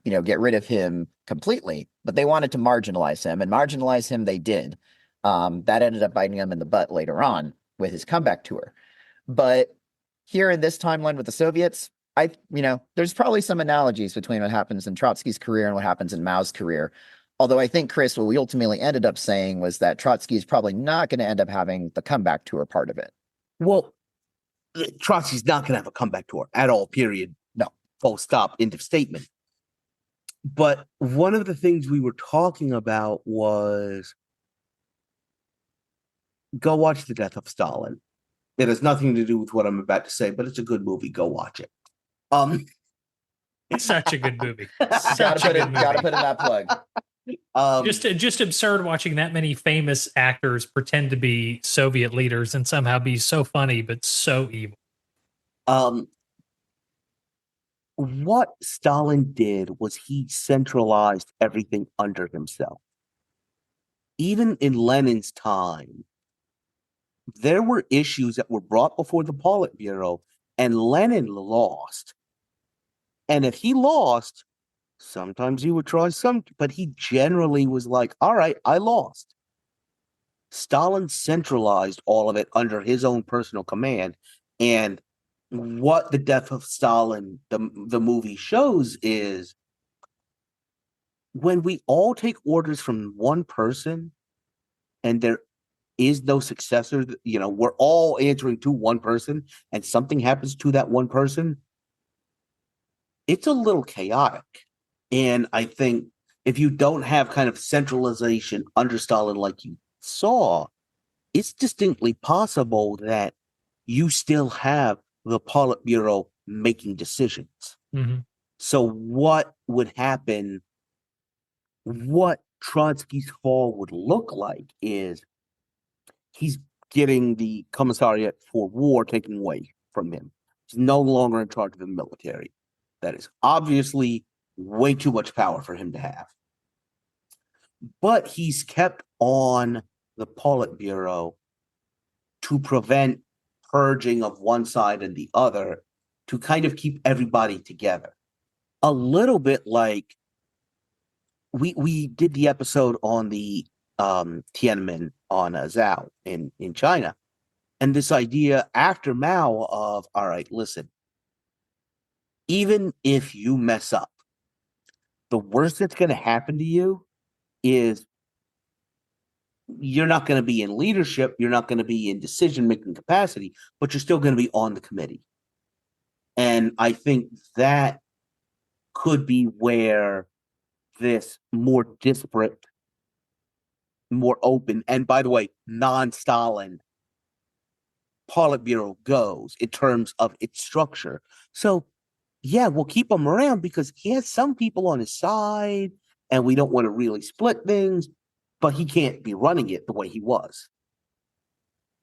get rid of him completely, but they wanted to marginalize him, and marginalize him they did. That ended up biting him in the butt later on with his comeback tour. But here in this timeline with the Soviets, there's probably some analogies between what happens in Trotsky's career and what happens in Mao's career. Although I think, Chris, what we ultimately ended up saying was that Trotsky is probably not going to end up having the comeback tour part of it. Well, Trotsky's not going to have a comeback tour at all, period. No. Full stop, end of statement. But one of the things we were talking about was go watch The Death of Stalin. It has nothing to do with what I'm about to say, but it's a good movie. Go watch it. It's such a good movie. Gotta put in that plug. Just absurd watching that many famous actors pretend to be Soviet leaders and somehow be so funny but so evil. What Stalin did was he centralized everything under himself. Even in Lenin's time, there were issues that were brought before the Politburo, and Lenin lost. And if he lost, sometimes he would try but he generally was like, all right, I lost. Stalin centralized all of it under his own personal command. And what The Death of Stalin, the movie shows is when we all take orders from one person and there is no successor, we're all answering to one person and something happens to that one person, it's a little chaotic. And I think if you don't have kind of centralization under Stalin like you saw, it's distinctly possible that you still have the Politburo making decisions. Mm-hmm. So what would happen, what Trotsky's fall would look like is he's getting the Commissariat for War taken away from him. He's no longer in charge of the military. That is obviously way too much power for him to have. But he's kept on the Politburo to prevent purging of one side and the other, to kind of keep everybody together. A little bit like we did the episode on the Tiananmen on Zhao in China. And this idea after Mao of, all right, listen, even if you mess up, the worst that's going to happen to you is you're not going to be in leadership, you're not going to be in decision-making capacity, but you're still going to be on the committee. And I think that could be where this more disparate, more open, and by the way, non-Stalin Politburo goes in terms of its structure. So, yeah, we'll keep him around because he has some people on his side, and we don't want to really split things, but he can't be running it the way he was.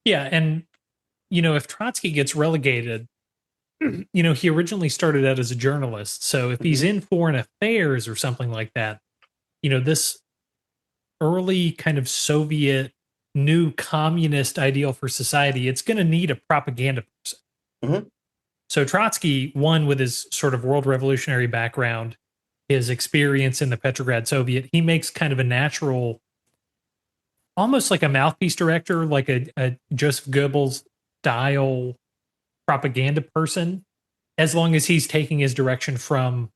Yeah, and if Trotsky gets relegated, he originally started out as a journalist. So if he's in foreign affairs or something like that, this early kind of Soviet new communist ideal for society, it's going to need a propaganda person. Mm-hmm. So Trotsky, one, with his sort of world revolutionary background, his experience in the Petrograd Soviet, he makes kind of a natural, almost like a mouthpiece director, like a Joseph Goebbels style propaganda person, as long as he's taking his direction from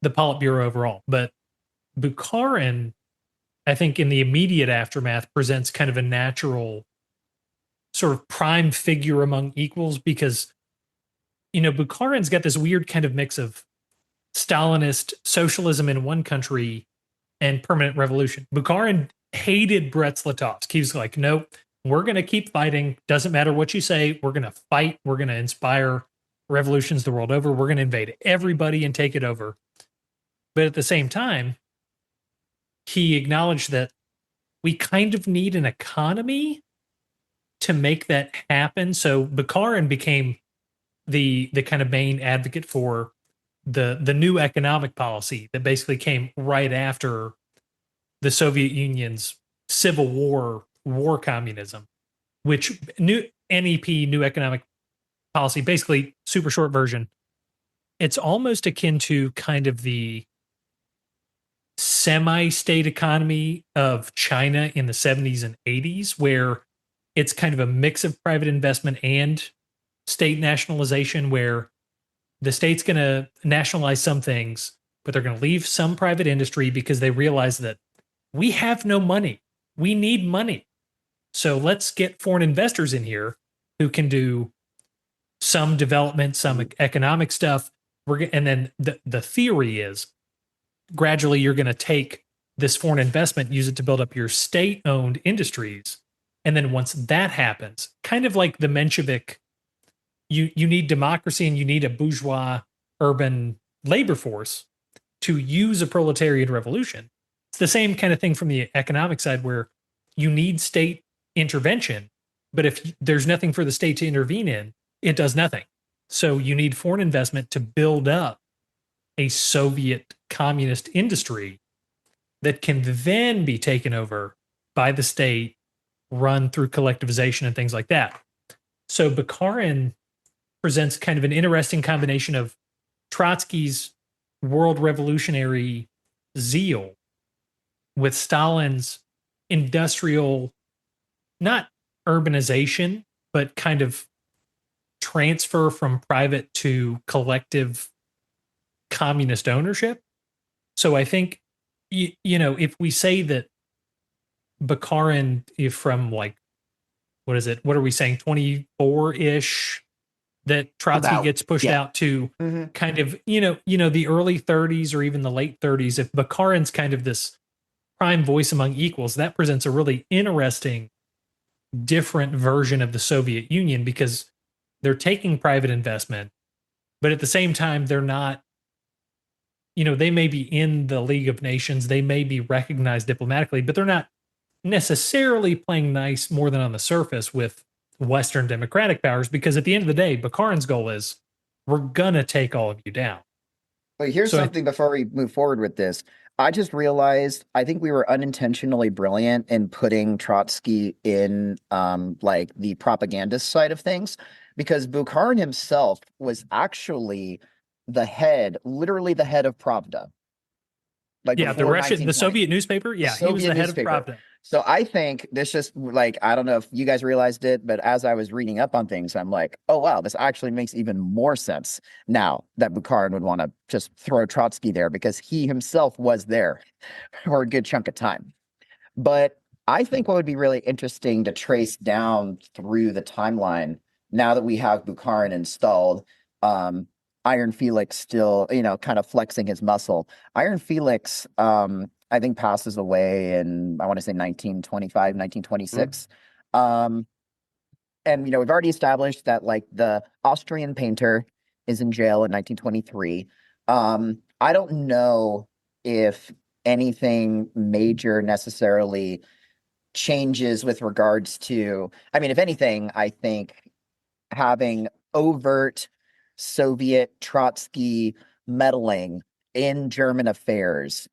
the Politburo overall. But Bukharin, I think in the immediate aftermath, presents kind of a natural sort of prime figure among equals because, Bukharin's got this weird kind of mix of Stalinist socialism in one country and permanent revolution. Bukharin hated Brest-Litovsk. He was like, nope, we're going to keep fighting. Doesn't matter what you say. We're going to fight. We're going to inspire revolutions the world over. We're going to invade everybody and take it over. But at the same time, he acknowledged that we kind of need an economy to make that happen. So Bukharin became the kind of main advocate for the new economic policy that basically came right after the Soviet Union's civil war communism, which new NEP, new economic policy, basically super short version. It's almost akin to kind of the semi-state economy of China in the 70s and 80s, where it's kind of a mix of private investment and state nationalization, where the state's going to nationalize some things, but they're going to leave some private industry because they realize that we have no money. We need money. So let's get foreign investors in here who can do some development, some economic stuff. And then the theory is gradually you're going to take this foreign investment, use it to build up your state-owned industries. And then once that happens, kind of like the Menshevik, you need democracy and you need a bourgeois urban labor force to use a proletarian revolution. It's the same kind of thing from the economic side where you need state intervention, but if there's nothing for the state to intervene in, it does nothing. So you need foreign investment to build up a Soviet communist industry that can then be taken over by the state, run through collectivization and things like that. So Bukharin presents kind of an interesting combination of Trotsky's world revolutionary zeal with Stalin's industrial, not urbanization, but kind of transfer from private to collective communist ownership. So I think, if we say that Bukharin from like, what is it? What are we saying? 24-ish that Trotsky gets pushed out to kind of, the early 30s or even the late 30s. If Bukharin's kind of this prime voice among equals, that presents a really interesting, different version of the Soviet Union, because they're taking private investment, but at the same time, they're not, they may be in the League of Nations, they may be recognized diplomatically, but they're not necessarily playing nice more than on the surface with Western democratic powers, because at the end of the day, Bukharin's goal is, we're gonna take all of you down. But here's something before we move forward with this. I just realized I think we were unintentionally brilliant in putting Trotsky in like the propagandist side of things, because Bukharin himself was actually literally the head of Pravda. Like the Soviet newspaper. Yeah, he was the head of Pravda. So I think this just like, I don't know if you guys realized it, but as I was reading up on things, I'm like, oh, wow, this actually makes even more sense now that Bukharin would want to just throw Trotsky there, because he himself was there for a good chunk of time. But I think what would be really interesting to trace down through the timeline, now that we have Bukharin installed, Iron Felix still, kind of flexing his muscle. Iron Felix, I think, passes away in, I want to say 1925, 1926. And, we've already established that like the Austrian painter is in jail in 1923. I don't know if anything major necessarily changes with regards to, if anything, I think having overt Soviet Trotsky meddling in German affairs,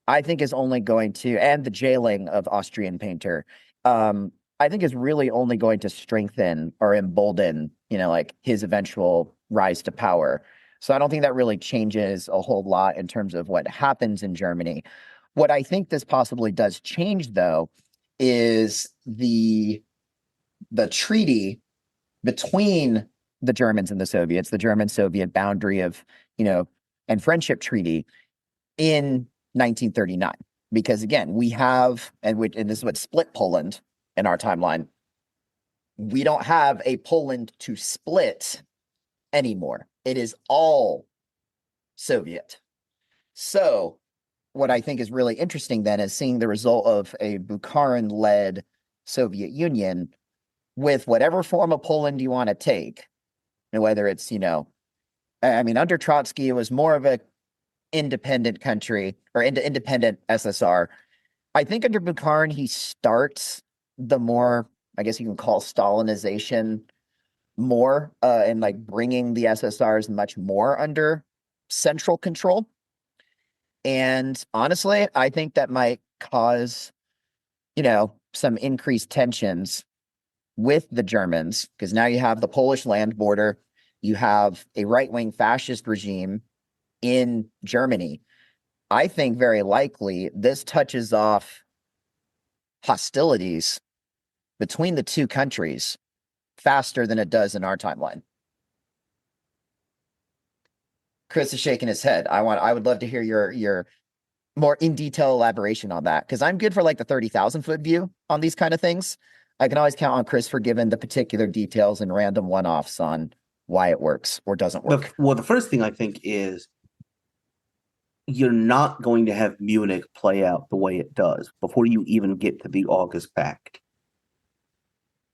I think is only going to, and the jailing of Austrian painter, I think is really only going to strengthen or embolden, like his eventual rise to power. So I don't think that really changes a whole lot in terms of what happens in Germany. What I think this possibly does change, though, is the treaty between the Germans and the Soviets, the German-Soviet boundary of, and friendship treaty in 1939. Because again, we have, and this is what split Poland in our timeline. We don't have a Poland to split anymore. It is all Soviet. So what I think is really interesting then is seeing the result of a Bukharin-led Soviet Union with whatever form of Poland you want to take. And whether it's, under Trotsky, it was more of a independent country or independent SSR. I think under Bukharin, he starts the more, I guess you can call Stalinization more, and like bringing the SSRs much more under central control. And honestly, I think that might cause, some increased tensions with the Germans, because now you have the Polish land border, you have a right-wing fascist regime in Germany. I think very likely this touches off hostilities between the two countries faster than it does in our timeline. Chris is shaking his head. I would love to hear your more in detail elaboration on that, because I'm good for like the 30,000 foot view on these kind of things. I can always count on Chris for giving the particular details and random one-offs on why it works or doesn't work. The first thing I think is you're not going to have Munich play out the way it does before you even get to the August Pact.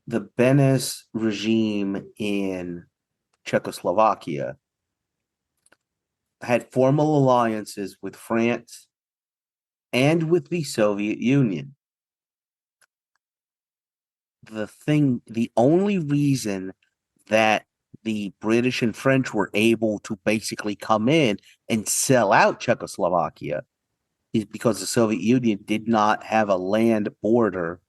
The Benes regime in Czechoslovakia had formal alliances with France and with the Soviet Union. The only reason that the British and French were able to basically come in and sell out Czechoslovakia is because the Soviet Union did not have a land border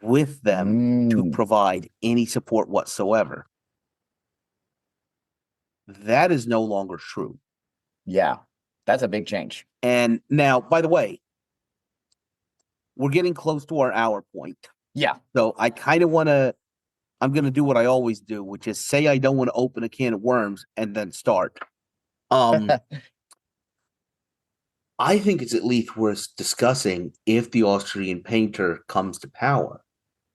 with them to provide any support whatsoever. That is no longer true. Yeah, that's a big change. And now, by the way, we're getting close to our hour point. Yeah. So I kind of want to, I'm going to do what I always do, which is say I don't want to open a can of worms and then start. I think it's at least worth discussing if the Austrian painter comes to power.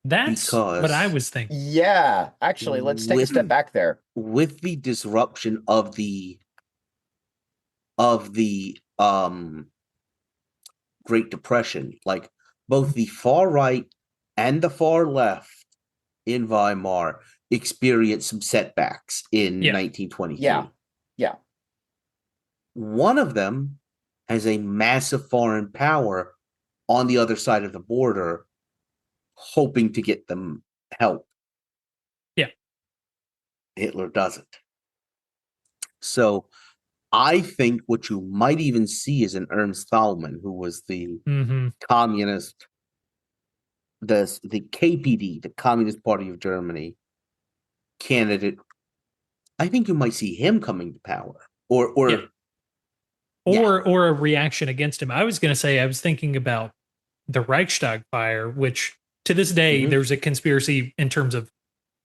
That's what I was thinking. Yeah, actually, let's take a step back there. With the disruption of the Great Depression, like both the far right and the far left in Weimar experienced some setbacks in 1923. Yeah. One of them has a massive foreign power on the other side of the border hoping to get them help. Yeah. Hitler doesn't. So I think what you might even see is an Ernst Thälmann, who was the communist, the KPD, the Communist Party of Germany candidate. I think you might see him coming to power, or a reaction against him. I was going to say, I was thinking about the Reichstag fire, which to this day there's a conspiracy in terms of,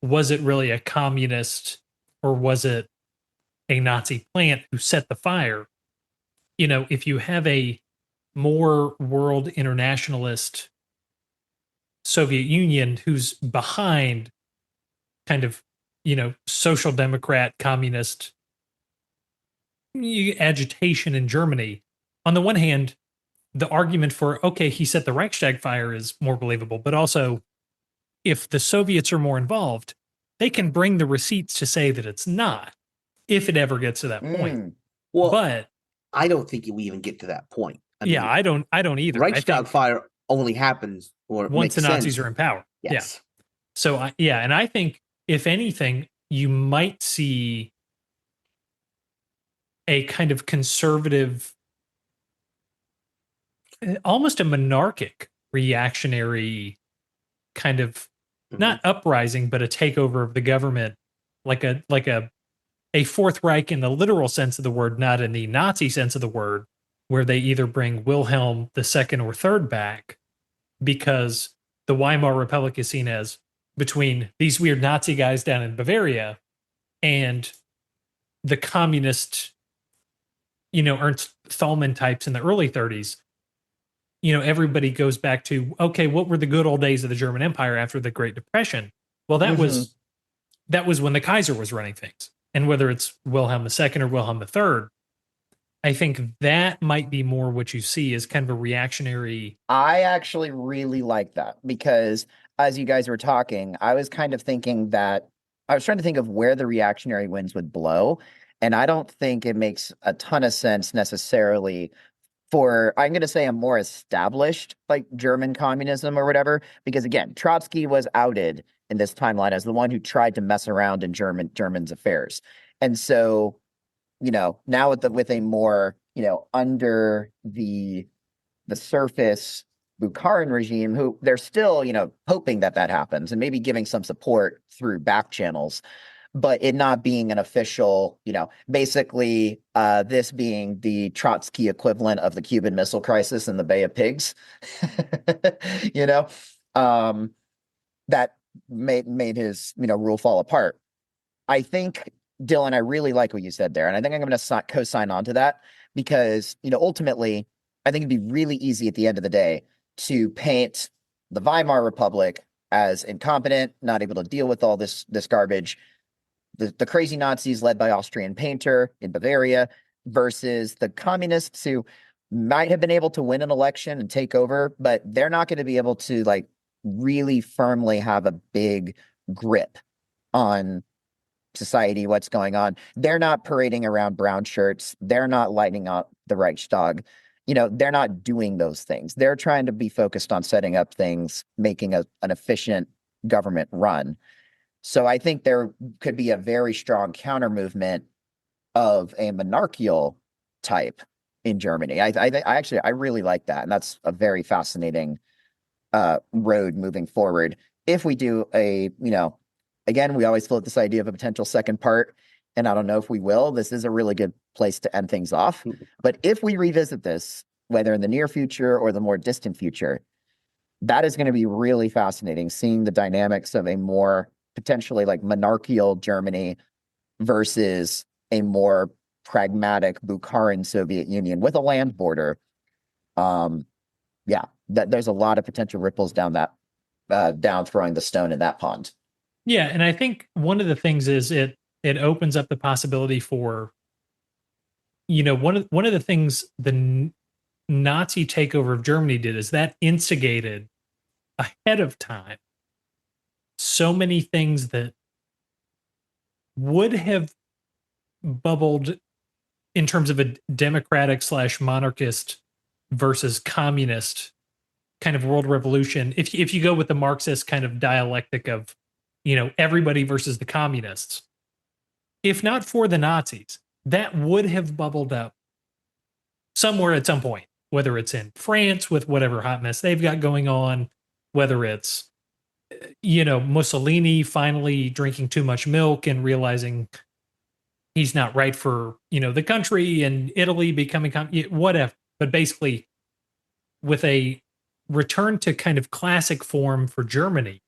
was it really a communist or was it a Nazi plant who set the fire? You know, if you have a more world internationalist Soviet Union who's behind kind of, social democrat communist agitation in Germany, on the one hand, the argument for, okay, he set the Reichstag fire is more believable, but also if the Soviets are more involved, they can bring the receipts to say that it's not, if it ever gets to that point. Well, but I don't think we even get to that point. I don't either. Reichstag fire only happens once the Nazis are in power. Yes. Yeah. So and I think if anything, you might see a kind of conservative, almost a monarchic reactionary kind of not uprising, but a takeover of the government, like a Fourth Reich in the literal sense of the word, not in the Nazi sense of the word, where they either bring Wilhelm II or third back, because the Weimar Republic is seen as between these weird Nazi guys down in Bavaria and the communist, Ernst Thälmann types in the early 30s. Everybody goes back to, okay, what were the good old days of the German Empire after the Great Depression? Well, that was when the Kaiser was running things. And whether it's Wilhelm II or Wilhelm III, I think that might be more what you see as kind of a reactionary. I actually really like that, because as you guys were talking, I was kind of thinking that I was trying to think of where the reactionary winds would blow. And I don't think it makes a ton of sense necessarily for, I'm going to say, a more established like German communism or whatever, because again, Trotsky was outed in this timeline as the one who tried to mess around in Germans' affairs. And so, now with a more, under the surface Bukharin regime, who they're still, hoping that happens and maybe giving some support through back channels, but it not being an official, basically this being the Trotsky equivalent of the Cuban Missile Crisis in the Bay of Pigs, that made his, rule fall apart. I think, Dylan, I really like what you said there. And I think I'm going to co-sign on to that because, ultimately, I think it'd be really easy at the end of the day to paint the Weimar Republic as incompetent, not able to deal with all this garbage. The crazy Nazis led by Austrian Painter in Bavaria versus the communists who might have been able to win an election and take over, but they're not going to be able to like really firmly have a big grip on society, what's going on. They're not parading around brown shirts. They're not lighting up the Reichstag. They're not doing those things. They're trying to be focused on setting up things, making an efficient government run. So I think there could be a very strong counter movement of a monarchical type in Germany. I really like that. And that's a very fascinating road moving forward. If we do again, we always float this idea of a potential second part, and I don't know if we will. This is a really good place to end things off. But if we revisit this, whether in the near future or the more distant future, that is going to be really fascinating, seeing the dynamics of a more potentially like monarchical Germany versus a more pragmatic Bukharin Soviet Union with a land border. There's a lot of potential ripples down that down throwing the stone in that pond. Yeah, and I think one of the things is it opens up the possibility for, one of the things the Nazi takeover of Germany did is that instigated ahead of time so many things that would have bubbled in terms of a democratic / monarchist versus communist kind of world revolution. If you go with the Marxist kind of dialectic of, everybody versus the communists, if not for the Nazis, that would have bubbled up somewhere at some point, whether it's in France with whatever hot mess they've got going on, whether it's, Mussolini finally drinking too much milk and realizing he's not right for, the country, and Italy becoming, whatever. But basically, with a return to kind of classic form for Germany,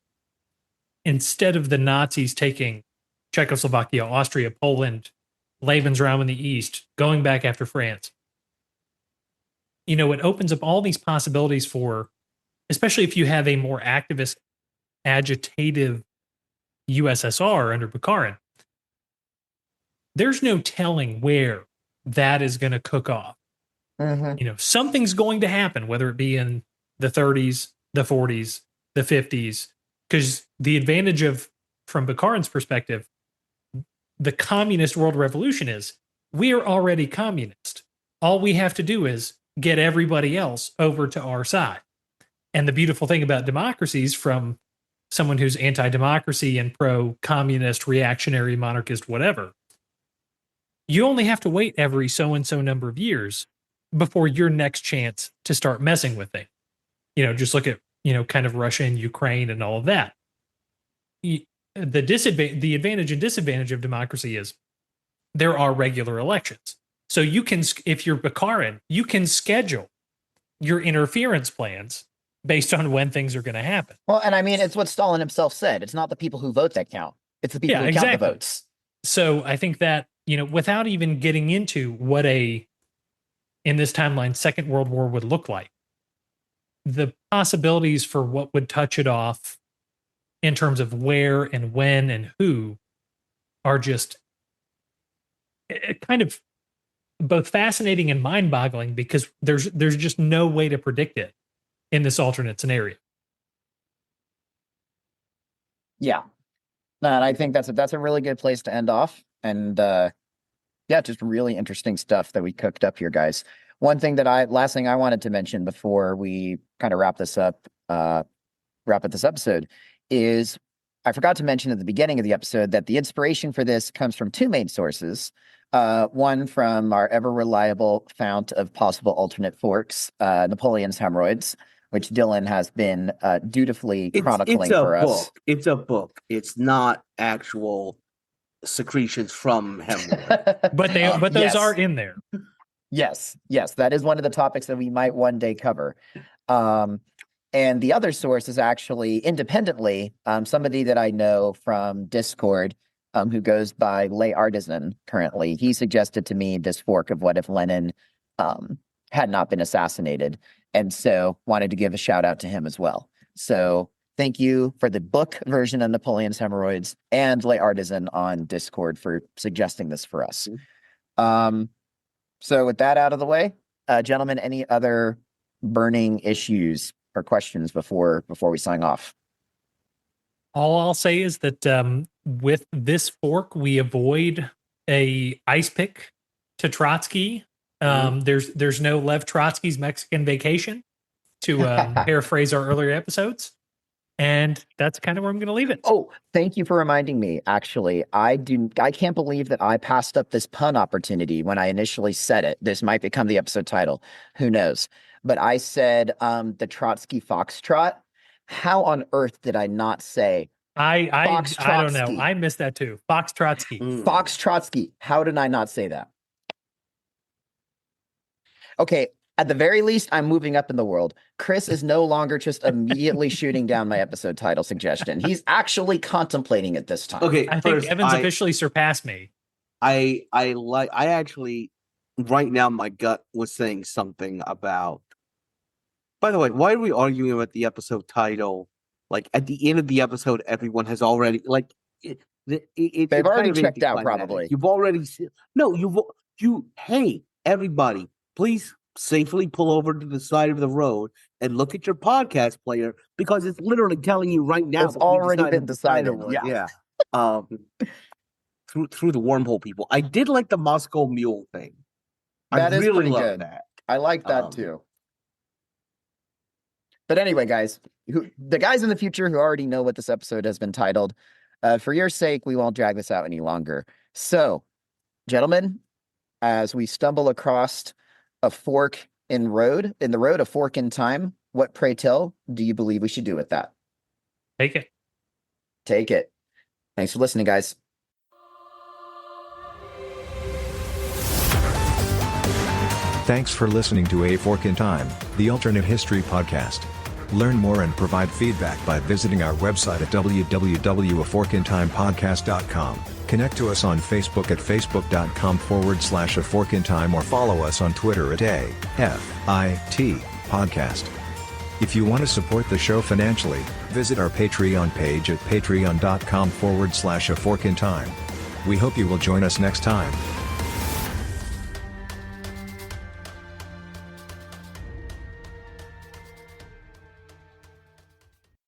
instead of the Nazis taking Czechoslovakia, Austria, Poland, Lebensraum in the East, going back after France, it opens up all these possibilities for, especially if you have a more activist, agitative USSR under Bukharin, there's no telling where that is going to cook off. Mm-hmm. Something's going to happen, whether it be in the 30s, the 40s, the 50s, because the advantage of, from Bukharin's perspective, the communist world revolution is we are already communist. All we have to do is get everybody else over to our side. And the beautiful thing about democracies, from someone who's anti-democracy and pro-communist, reactionary, monarchist, whatever, you only have to wait every so-and-so number of years before your next chance to start messing with things. Just look at, kind of Russia and Ukraine and all of that. The advantage and disadvantage of democracy is there are regular elections. So you can, if you're Bukharin, you can schedule your interference plans based on when things are going to happen. Well, and I mean, it's what Stalin himself said. It's not the people who vote that count. It's the people who count the votes. So I think that, without even getting into what in this timeline, Second World War would look like, the possibilities for what would touch it off in terms of where and when and who are just kind of both fascinating and mind-boggling, because there's just no way to predict it in this alternate scenario. Yeah. And I think that's a really good place to end off. And yeah, just really interesting stuff that we cooked up here, guys. Last thing I wanted to mention before we kind of wrap up this episode is I forgot to mention at the beginning of the episode that the inspiration for this comes from two main sources. One from our ever reliable fount of possible alternate forks, Napoleon's Hemorrhoids, which Dylan has been dutifully chronicling for us. It's a book. It's not actual secretions from hemorrhoid. but those are in there. Yes, that is one of the topics that we might one day cover. And the other source is actually independently somebody that I know from Discord, who goes by Lay Artisan currently. He suggested to me this fork of what if Lenin had not been assassinated, and so wanted to give a shout out to him as well. So thank you for the book version of Napoleon's Hemorrhoids and Lay Artisan on Discord for suggesting this for us. So with that out of the way, gentlemen, any other burning issues or questions before we sign off? All I'll say is that with this fork, we avoid a ice pick to Trotsky. There's no Lev Trotsky's Mexican Vacation, to paraphrase our earlier episodes. And that's kind of where I'm going to leave it. Oh, thank you for reminding me. Actually, I can't believe that I passed up this pun opportunity when I initially said it. This might become the episode title. Who knows? But I said the Trotsky Foxtrot. How on earth did I not say I don't know. I missed that too. Fox Trotsky. Fox Trotsky. How did I not say that? Okay, at the very least, I'm moving up in the world. Chris is no longer just immediately shooting down my episode title suggestion. He's actually contemplating it this time. Okay, I think Evan's officially surpassed me. I actually, right now, my gut was saying something about. By the way, why are we arguing about the episode title Like at the end of the episode, everyone has already like They've already checked out, probably. You've already seen. No, Hey, everybody, please safely pull over to the side of the road and look at your podcast player because it's literally telling you right now. It's already been decided. Yeah. Through the wormhole, people. I did like the Moscow Mule thing. That is really pretty love good. that. I like that too. But anyway, guys, the guys in the future who already know what this episode has been titled, for your sake, we won't drag this out any longer. So, gentlemen, as we stumble across a fork in the road, a fork in time, what, pray tell, do you believe we should do with that? Take it. Take it. Thanks for listening, guys. Thanks for listening to A Fork in Time, the alternate history podcast. Learn more and provide feedback by visiting our website at www.aforkintimepodcast.com. Connect to us on Facebook at facebook.com/aforkintime or follow us on Twitter at AFIT Podcast. If you want to support the show financially, visit our Patreon page at patreon.com/aforkintime. We hope you will join us next time.